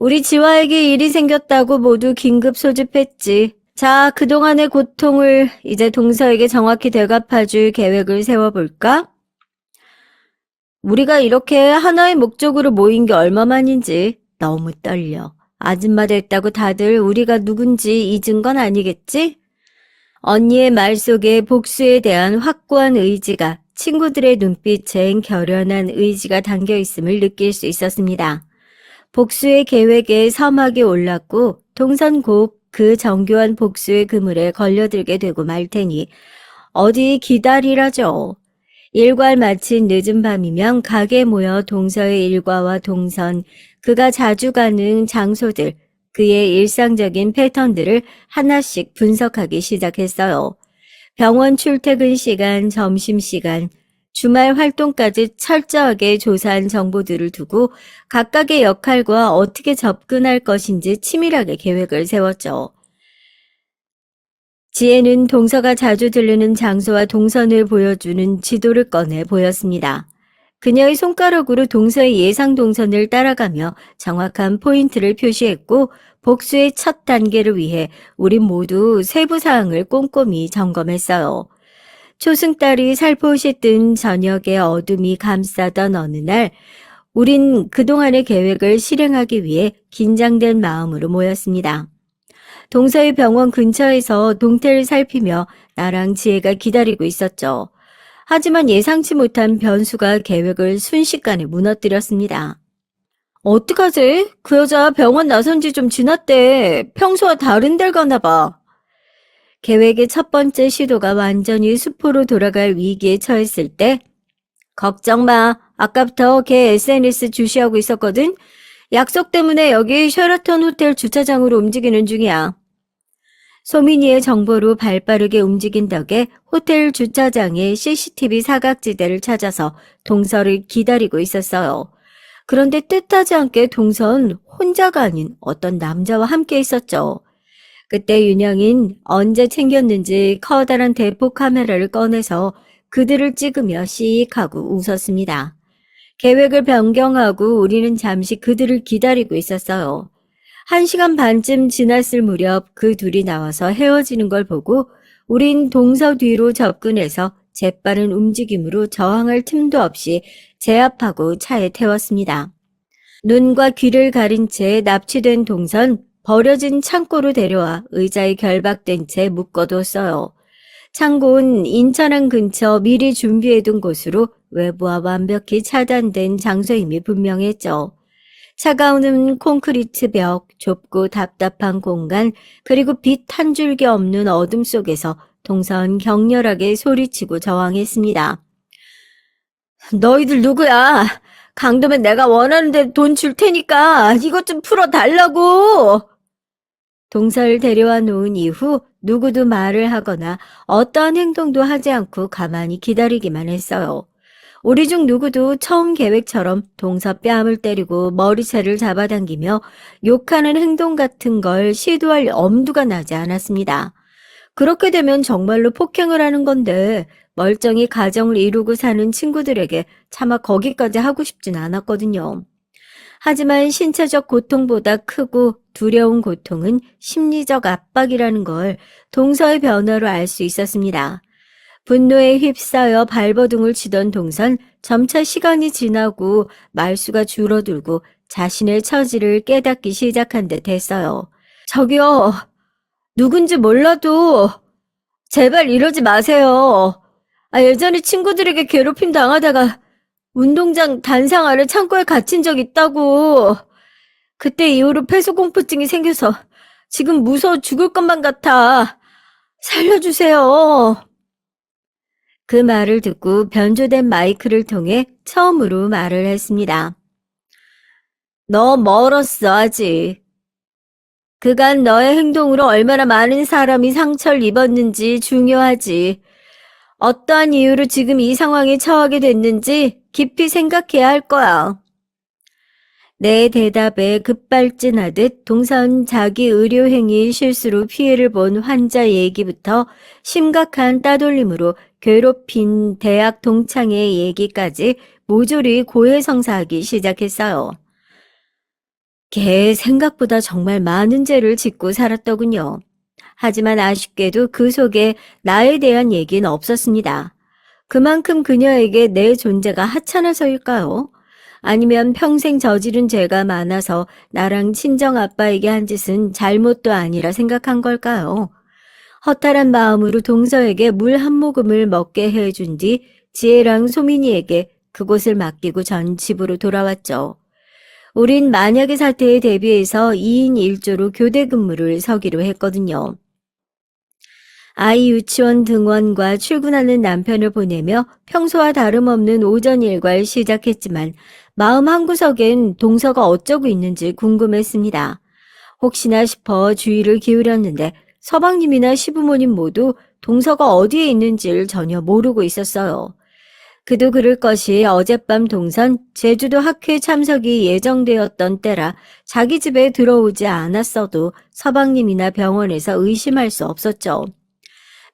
우리 지화에게 일이 생겼다고 모두 긴급 소집했지. 자, 그동안의 고통을 이제 동서에게 정확히 되갚아줄 계획을 세워볼까? 우리가 이렇게 하나의 목적으로 모인 게 얼마만인지 너무 떨려. 아줌마 됐다고 다들 우리가 누군지 잊은 건 아니겠지? 언니의 말 속에 복수에 대한 확고한 의지가 친구들의 눈빛엔 결연한 의지가 담겨 있음을 느낄 수 있었습니다. 복수의 계획에 서막이 올랐고 동선 곧 그 정교한 복수의 그물에 걸려들게 되고 말 테니 어디 기다리라죠. 일과를 마친 늦은 밤이면 가게에 모여 동서의 일과와 동선, 그가 자주 가는 장소들, 그의 일상적인 패턴들을 하나씩 분석하기 시작했어요. 병원 출퇴근 시간, 점심시간, 주말 활동까지 철저하게 조사한 정보들을 두고 각각의 역할과 어떻게 접근할 것인지 치밀하게 계획을 세웠죠. 지혜는 동서가 자주 들르는 장소와 동선을 보여주는 지도를 꺼내 보였습니다. 그녀의 손가락으로 동서의 예상 동선을 따라가며 정확한 포인트를 표시했고 복수의 첫 단계를 위해 우린 모두 세부 사항을 꼼꼼히 점검했어요. 초승달이 살포시 뜬 저녁의 어둠이 감싸던 어느 날 우린 그동안의 계획을 실행하기 위해 긴장된 마음으로 모였습니다. 동서의 병원 근처에서 동태를 살피며 나랑 지혜가 기다리고 있었죠. 하지만 예상치 못한 변수가 계획을 순식간에 무너뜨렸습니다. 어떡하지? 그 여자 병원 나선 지 좀 지났대. 평소와 다른 데를 가나 봐. 계획의 첫 번째 시도가 완전히 수포로 돌아갈 위기에 처했을 때 걱정 마. 아까부터 걔 SNS 주시하고 있었거든. 약속 때문에 여기 쉐라턴 호텔 주차장으로 움직이는 중이야. 소민이의 정보로 발빠르게 움직인 덕에 호텔 주차장에 CCTV 사각지대를 찾아서 동서를 기다리고 있었어요. 그런데 뜻하지 않게 동선 혼자가 아닌 어떤 남자와 함께 있었죠. 그때 윤영인 언제 챙겼는지 커다란 대포 카메라를 꺼내서 그들을 찍으며 씩 하고 웃었습니다. 계획을 변경하고 우리는 잠시 그들을 기다리고 있었어요. 1시간 반쯤 지났을 무렵 그 둘이 나와서 헤어지는 걸 보고 우린 동서 뒤로 접근해서 재빠른 움직임으로 저항할 틈도 없이 제압하고 차에 태웠습니다. 눈과 귀를 가린 채 납치된 동선 버려진 창고로 데려와 의자에 결박된 채 묶어뒀어요. 창고는 인천항 근처 미리 준비해둔 곳으로 외부와 완벽히 차단된 장소임이 분명했죠. 차가운 콘크리트 벽, 좁고 답답한 공간, 그리고 빛 한 줄기 없는 어둠 속에서 동선 격렬하게 소리치고 저항했습니다. 너희들 누구야? 강도면 내가 원하는 대로 돈 줄 테니까 이것 좀 풀어달라고! 동서를 데려와 놓은 이후 누구도 말을 하거나 어떠한 행동도 하지 않고 가만히 기다리기만 했어요. 우리 중 누구도 처음 계획처럼 동서 뺨을 때리고 머리채를 잡아당기며 욕하는 행동 같은 걸 시도할 엄두가 나지 않았습니다. 그렇게 되면 정말로 폭행을 하는 건데 멀쩡히 가정을 이루고 사는 친구들에게 차마 거기까지 하고 싶진 않았거든요. 하지만 신체적 고통보다 크고 두려운 고통은 심리적 압박이라는 걸 동서의 변화로 알 수 있었습니다. 분노에 휩싸여 발버둥을 치던 동선 점차 시간이 지나고 말수가 줄어들고 자신의 처지를 깨닫기 시작한 듯 했어요. 저기요, 누군지 몰라도 제발 이러지 마세요. 예전에 친구들에게 괴롭힘 당하다가 운동장 단상 아래 창고에 갇힌 적 있다고. 그때 이후로 폐소공포증이 생겨서 지금 무서워 죽을 것만 같아. 살려주세요. 그 말을 듣고 변조된 마이크를 통해 처음으로 말을 했습니다. 너 멀었어, 아직. 그간 너의 행동으로 얼마나 많은 사람이 상처를 입었는지 중요하지. 어떠한 이유로 지금 이 상황에 처하게 됐는지 깊이 생각해야 할 거야. 내 대답에 급발진하듯 동선 자기 의료행위 실수로 피해를 본 환자 얘기부터 심각한 따돌림으로 괴롭힌 대학 동창의 얘기까지 모조리 고해성사하기 시작했어요. 걔 생각보다 정말 많은 죄를 짓고 살았더군요. 하지만 아쉽게도 그 속에 나에 대한 얘기는 없었습니다. 그만큼 그녀에게 내 존재가 하찮아서일까요? 아니면 평생 저지른 죄가 많아서 나랑 친정 아빠에게 한 짓은 잘못도 아니라 생각한 걸까요? 허탈한 마음으로 동서에게 물 한 모금을 먹게 해준 뒤 지혜랑 소민이에게 그곳을 맡기고 전 집으로 돌아왔죠. 우린 만약의 사태에 대비해서 2인 1조로 교대 근무를 서기로 했거든요. 아이 유치원 등원과 출근하는 남편을 보내며 평소와 다름없는 오전 일과를 시작했지만 마음 한구석엔 동서가 어쩌고 있는지 궁금했습니다. 혹시나 싶어 주의를 기울였는데 서방님이나 시부모님 모두 동서가 어디에 있는지를 전혀 모르고 있었어요. 그도 그럴 것이 어젯밤 동선 제주도 학회 참석이 예정되었던 때라 자기 집에 들어오지 않았어도 서방님이나 병원에서 의심할 수 없었죠.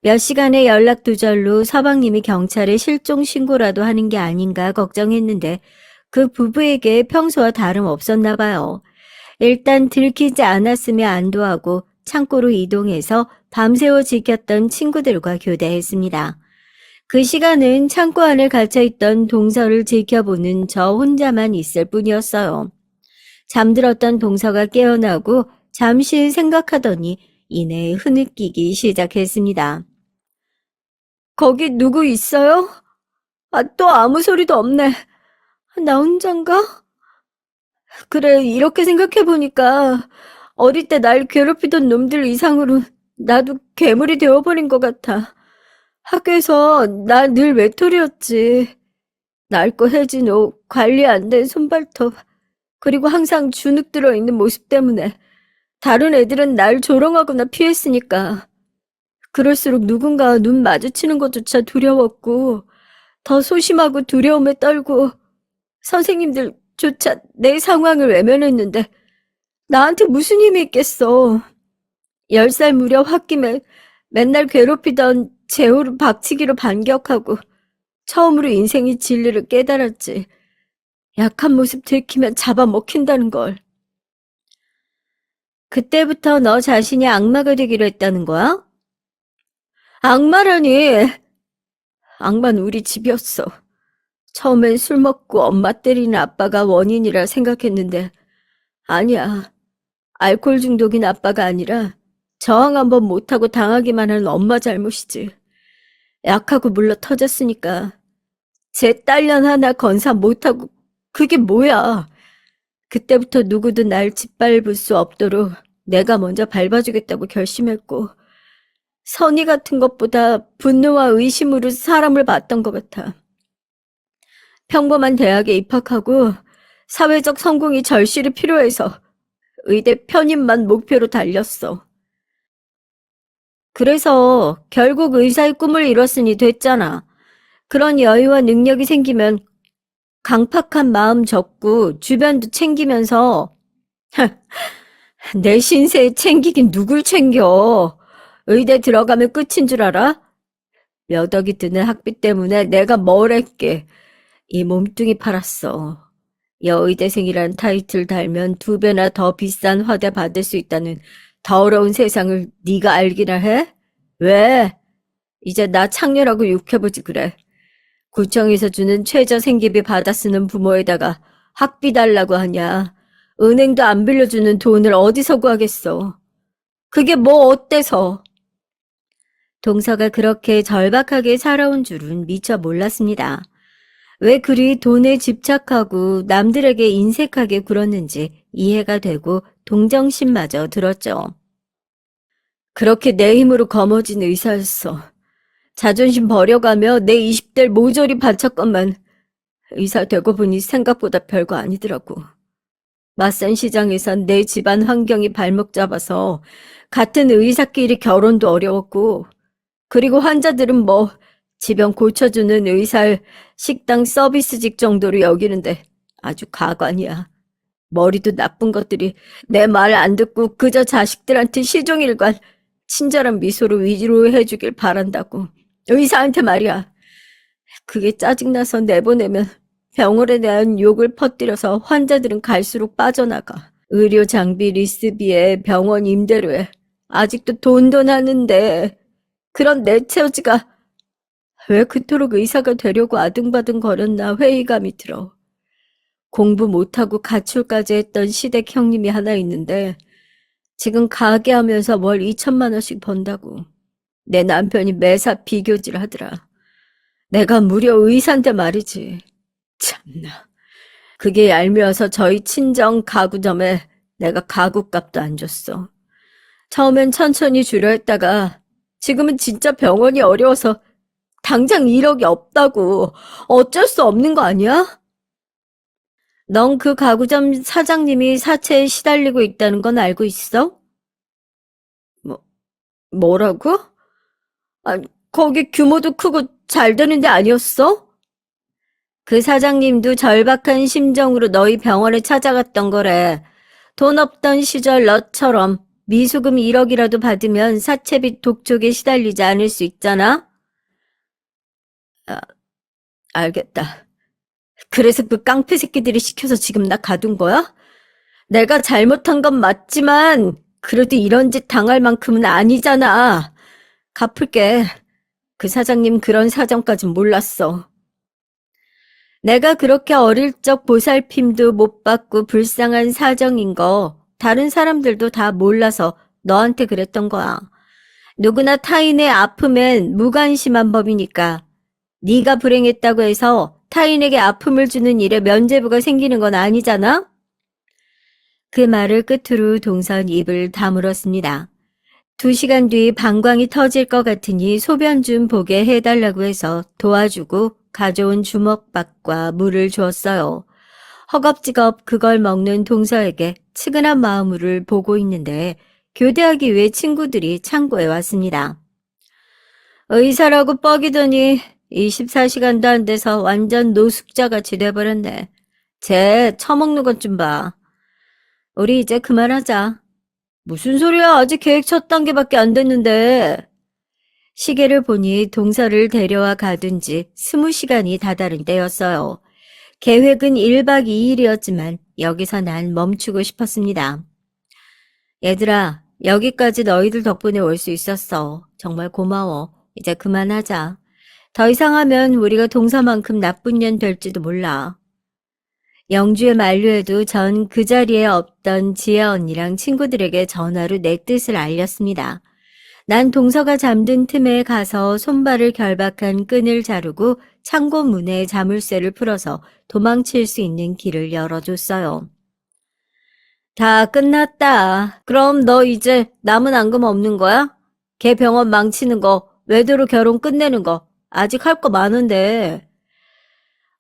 몇 시간의 연락 두절로 서방님이 경찰에 실종 신고라도 하는 게 아닌가 걱정했는데 그 부부에게 평소와 다름없었나 봐요. 일단 들키지 않았으며 안도하고 창고로 이동해서 밤새워 지켰던 친구들과 교대했습니다. 그 시간은 창고 안에 갇혀있던 동서를 지켜보는 저 혼자만 있을 뿐이었어요. 잠들었던 동서가 깨어나고 잠시 생각하더니 이내 흐느끼기 시작했습니다. 거기 누구 있어요? 또 아무 소리도 없네. 나 혼잔가? 그래, 이렇게 생각해보니까 어릴 때 날 괴롭히던 놈들 이상으로 나도 괴물이 되어버린 것 같아. 학교에서 나 늘 외톨이였지. 낡고 해진 옷, 관리 안 된 손발톱, 그리고 항상 주눅 들어있는 모습 때문에 다른 애들은 날 조롱하거나 피했으니까. 그럴수록 누군가 눈 마주치는 것조차 두려웠고 더 소심하고 두려움에 떨고 선생님들조차 내 상황을 외면했는데 나한테 무슨 힘이 있겠어. 10살 무렵 홧김에 맨날 괴롭히던 제호를 박치기로 반격하고 처음으로 인생의 진리를 깨달았지. 약한 모습 들키면 잡아먹힌다는 걸. 그때부터 너 자신이 악마가 되기로 했다는 거야? 악마라니. 악마는 우리 집이었어. 처음엔 술 먹고 엄마 때리는 아빠가 원인이라 생각했는데 아니야. 알코올 중독인 아빠가 아니라 저항 한번 못하고 당하기만 한 엄마 잘못이지. 약하고 물러 터졌으니까 제 딸년 하나 건사 못하고 그게 뭐야. 그때부터 누구도 날 짓밟을 수 없도록 내가 먼저 밟아주겠다고 결심했고 선의 같은 것보다 분노와 의심으로 사람을 봤던 것 같아. 평범한 대학에 입학하고 사회적 성공이 절실히 필요해서 의대 편입만 목표로 달렸어. 그래서 결국 의사의 꿈을 이뤘으니 됐잖아. 그런 여유와 능력이 생기면 강팍한 마음 접고 주변도 챙기면서 내 신세 챙기긴 누굴 챙겨. 의대 들어가면 끝인 줄 알아? 몇 억이 드는 학비 때문에 내가 뭘 했게. 이 몸뚱이 팔았어. 여의대생이란 타이틀 달면 2배나 더 비싼 화대 받을 수 있다는 더러운 세상을 네가 알기나 해? 왜? 이제 나 창렬하고 욕해보지 그래. 구청에서 주는 최저 생계비 받아 쓰는 부모에다가 학비 달라고 하냐. 은행도 안 빌려주는 돈을 어디서 구하겠어. 그게 뭐 어때서. 동서가 그렇게 절박하게 살아온 줄은 미처 몰랐습니다. 왜 그리 돈에 집착하고 남들에게 인색하게 굴었는지 이해가 되고 동정심마저 들었죠. 그렇게 내 힘으로 거머쥔 의사였어. 자존심 버려가며 내 20대를 모조리 바쳤건만 의사 되고 보니 생각보다 별거 아니더라고. 맞선 시장에선 내 집안 환경이 발목 잡아서 같은 의사끼리 결혼도 어려웠고, 그리고 환자들은 뭐 지병 고쳐주는 의사를 식당 서비스직 정도로 여기는데 아주 가관이야. 머리도 나쁜 것들이 내 말 안 듣고 그저 자식들한테 시종일관 친절한 미소로 위로해주길 바란다고. 의사한테 말이야. 그게 짜증나서 내보내면 병원에 대한 욕을 퍼뜨려서 환자들은 갈수록 빠져나가. 의료 장비 리스비에 병원 임대료에 아직도 돈돈 하는데 그런 내 처지가 왜 그토록 의사가 되려고 아등바등 거렸나 회의감이 들어. 공부 못하고 가출까지 했던 시댁 형님이 하나 있는데 지금 가게 하면서 월 2천만 원씩 번다고. 내 남편이 매사 비교질 하더라. 내가 무려 의사인데 말이지. 참나. 그게 얄미워서 저희 친정 가구점에 내가 가구값도 안 줬어. 처음엔 천천히 주려 했다가 지금은 진짜 병원이 어려워서 당장 1억이 없다고. 어쩔 수 없는 거 아니야? 넌 그 가구점 사장님이 사채에 시달리고 있다는 건 알고 있어? 뭐, 뭐라고? 아니, 거기 규모도 크고 잘 되는 데 아니었어? 그 사장님도 절박한 심정으로 너희 병원에 찾아갔던 거래. 돈 없던 시절 너처럼 미수금 1억이라도 받으면 사채빚 독촉에 시달리지 않을 수 있잖아? 아, 알겠다. 그래서 그 깡패 새끼들이 시켜서 지금 나 가둔 거야? 내가 잘못한 건 맞지만 그래도 이런 짓 당할 만큼은 아니잖아. 갚을게. 그 사장님 그런 사정까진 몰랐어. 내가 그렇게 어릴 적 보살핌도 못 받고 불쌍한 사정인 거 다른 사람들도 다 몰라서 너한테 그랬던 거야. 누구나 타인의 아픔엔 무관심한 법이니까 네가 불행했다고 해서 타인에게 아픔을 주는 일에 면죄부가 생기는 건 아니잖아? 그 말을 끝으로 동선 입을 다물었습니다. 2시간 뒤 방광이 터질 것 같으니 소변 좀 보게 해달라고 해서 도와주고 가져온 주먹밥과 물을 주었어요. 허겁지겁 그걸 먹는 동서에게 측은한 마음을 보고 있는데 교대하기 위해 친구들이 창고에 왔습니다. 의사라고 뻐기더니 24시간도 안 돼서 완전 노숙자같이 돼버렸네. 쟤 처먹는 것 좀 봐. 우리 이제 그만하자. 무슨 소리야? 아직 계획 첫 단계밖에 안 됐는데. 시계를 보니 동서를 데려와 가둔 지 20시간이 다다른 때였어요. 계획은 1박 2일이었지만 여기서 난 멈추고 싶었습니다. 얘들아, 여기까지 너희들 덕분에 올 수 있었어. 정말 고마워. 이제 그만하자. 더 이상 하면 우리가 동서만큼 나쁜 년 될지도 몰라. 영주의 만류에도 전 그 자리에 없던 지혜 언니랑 친구들에게 전화로 내 뜻을 알렸습니다. 난 동서가 잠든 틈에 가서 손발을 결박한 끈을 자르고 창고 문에 자물쇠를 풀어서 도망칠 수 있는 길을 열어줬어요. 다 끝났다. 그럼 너 이제 남은 앙금 없는 거야? 걔 병원 망치는 거, 외도로 결혼 끝내는 거, 아직 할 거 많은데.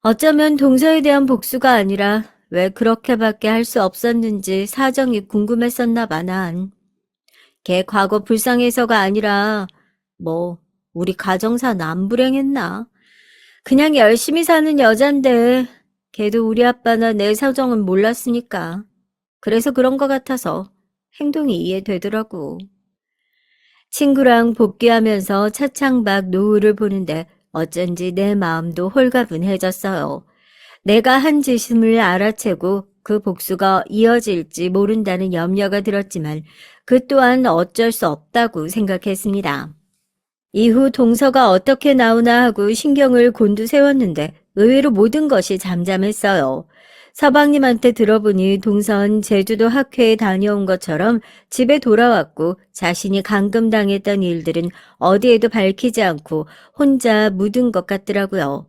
어쩌면 동서에 대한 복수가 아니라 왜 그렇게밖에 할 수 없었는지 사정이 궁금했었나 봐, 난. 걔 과거 불쌍해서가 아니라 뭐 우리 가정사 남불행했나? 그냥 열심히 사는 여잔데 걔도 우리 아빠나 내 사정은 몰랐으니까. 그래서 그런 것 같아서 행동이 이해되더라고. 친구랑 복귀하면서 차창밖 노을을 보는데 어쩐지 내 마음도 홀가분해졌어요. 내가 한 짓임을 알아채고 그 복수가 이어질지 모른다는 염려가 들었지만 그 또한 어쩔 수 없다고 생각했습니다. 이후 동서가 어떻게 나오나 하고 신경을 곤두세웠는데 의외로 모든 것이 잠잠했어요. 서방님한테 들어보니 동선 제주도 학회에 다녀온 것처럼 집에 돌아왔고 자신이 감금당했던 일들은 어디에도 밝히지 않고 혼자 묻은 것 같더라고요.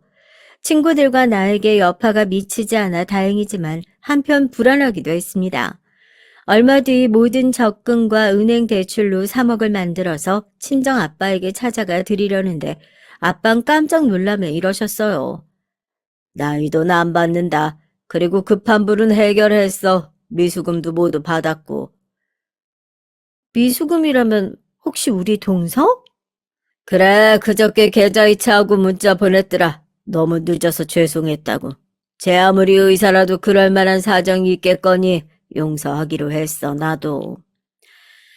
친구들과 나에게 여파가 미치지 않아 다행이지만 한편 불안하기도 했습니다. 얼마 뒤 모든 적금과 은행 대출로 3억을 만들어서 친정 아빠에게 찾아가 드리려는데 아빤 깜짝 놀라며 이러셨어요. 나이 돈 안 받는다. 그리고 급한 불은 해결했어. 미수금도 모두 받았고. 미수금이라면 혹시 우리 동서? 그래, 그저께 계좌이체하고 문자 보냈더라. 너무 늦어서 죄송했다고. 제 아무리 의사라도 그럴 만한 사정이 있겠거니 용서하기로 했어, 나도.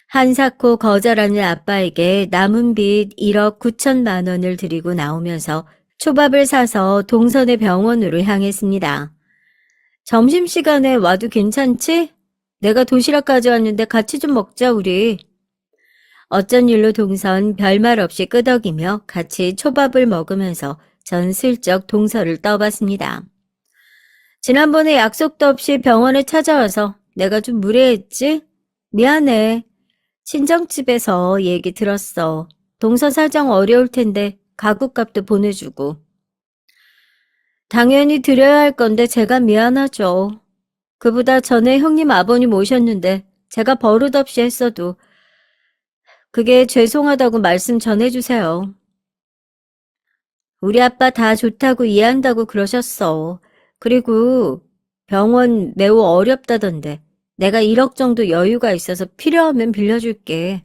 한사코 거절하는 아빠에게 남은 빚 1억 9천만 원을 드리고 나오면서 초밥을 사서 동선의 병원으로 향했습니다. 점심시간에 와도 괜찮지? 내가 도시락 가져왔는데 같이 좀 먹자, 우리. 어쩐 일로 동선 별말 없이 끄덕이며 같이 초밥을 먹으면서 전 슬쩍 동서를 떠봤습니다. 지난번에 약속도 없이 병원에 찾아와서 내가 좀 무례했지? 미안해. 친정집에서 얘기 들었어. 동서 사정 어려울 텐데 가구값도 보내주고. 당연히 드려야 할 건데 제가 미안하죠. 그보다 전에 형님 아버님 오셨는데 제가 버릇없이 했어도 그게 죄송하다고 말씀 전해주세요. 우리 아빠 다 좋다고 이해한다고 그러셨어. 그리고 병원 매우 어렵다던데 내가 1억 정도 여유가 있어서 필요하면 빌려줄게.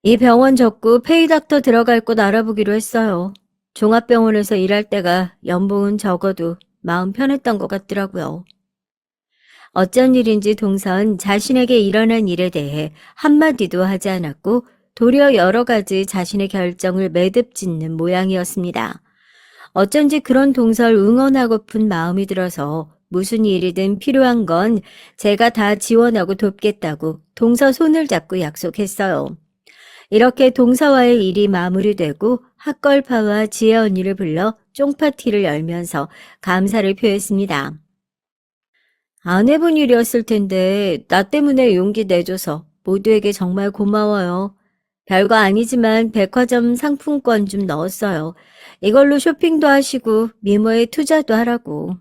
이 병원 접고 페이닥터 들어갈 곳 알아보기로 했어요. 종합병원에서 일할 때가 연봉은 적어도 마음 편했던 것 같더라고요. 어쩐 일인지 동선 자신에게 일어난 일에 대해 한마디도 하지 않았고 도리어 여러 가지 자신의 결정을 매듭 짓는 모양이었습니다. 어쩐지 그런 동서를 응원하고픈 마음이 들어서 무슨 일이든 필요한 건 제가 다 지원하고 돕겠다고 동서 손을 잡고 약속했어요. 이렇게 동서와의 일이 마무리되고 학걸파와 지혜 언니를 불러 쫑파티를 열면서 감사를 표했습니다. 안 해본 일이었을 텐데 나 때문에 용기 내줘서 모두에게 정말 고마워요. 별거 아니지만 백화점 상품권 좀 넣었어요. 이걸로 쇼핑도 하시고 미모에 투자도 하라고.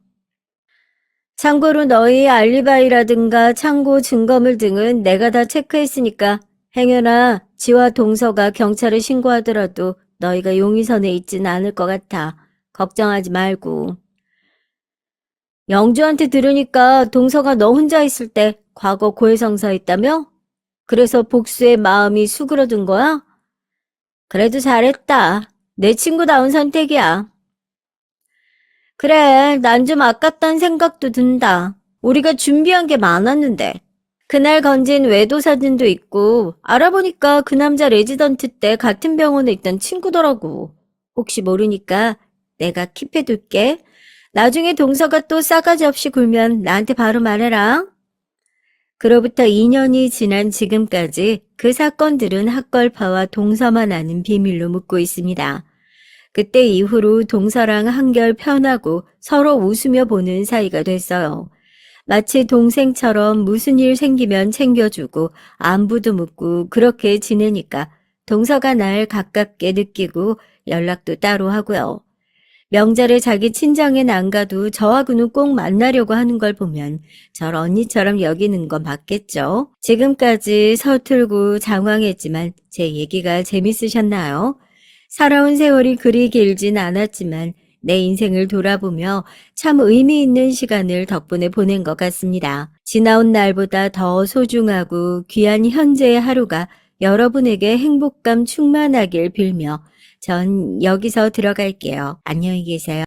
참고로 너희 알리바이라든가 창고 증거물 등은 내가 다 체크했으니까 행여나 지와 동서가 경찰에 신고하더라도 너희가 용의선에 있진 않을 것 같아. 걱정하지 말고. 영주한테 들으니까 동서가 너 혼자 있을 때 과거 고해성사했다며? 그래서 복수의 마음이 수그러든 거야? 그래도 잘했다. 내 친구다운 선택이야. 그래, 난 좀 아깝단 생각도 든다. 우리가 준비한 게 많았는데. 그날 건진 외도 사진도 있고 알아보니까 그 남자 레지던트 때 같은 병원에 있던 친구더라고. 혹시 모르니까 내가 킵해둘게. 나중에 동서가 또 싸가지 없이 굴면 나한테 바로 말해라. 그로부터 2년이 지난 지금까지 그 사건들은 학걸파와 동서만 아는 비밀로 묻고 있습니다. 그때 이후로 동서랑 한결 편하고 서로 웃으며 보는 사이가 됐어요. 마치 동생처럼 무슨 일 생기면 챙겨주고 안부도 묻고 그렇게 지내니까 동서가 날 가깝게 느끼고 연락도 따로 하고요. 명절에 자기 친정엔 안 가도 저하고는 꼭 만나려고 하는 걸 보면 절 언니처럼 여기는 건 맞겠죠? 지금까지 서툴고 장황했지만 제 얘기가 재밌으셨나요? 살아온 세월이 그리 길진 않았지만 내 인생을 돌아보며 참 의미 있는 시간을 덕분에 보낸 것 같습니다. 지나온 날보다 더 소중하고 귀한 현재의 하루가 여러분에게 행복감 충만하길 빌며 전 여기서 들어갈게요. 안녕히 계세요.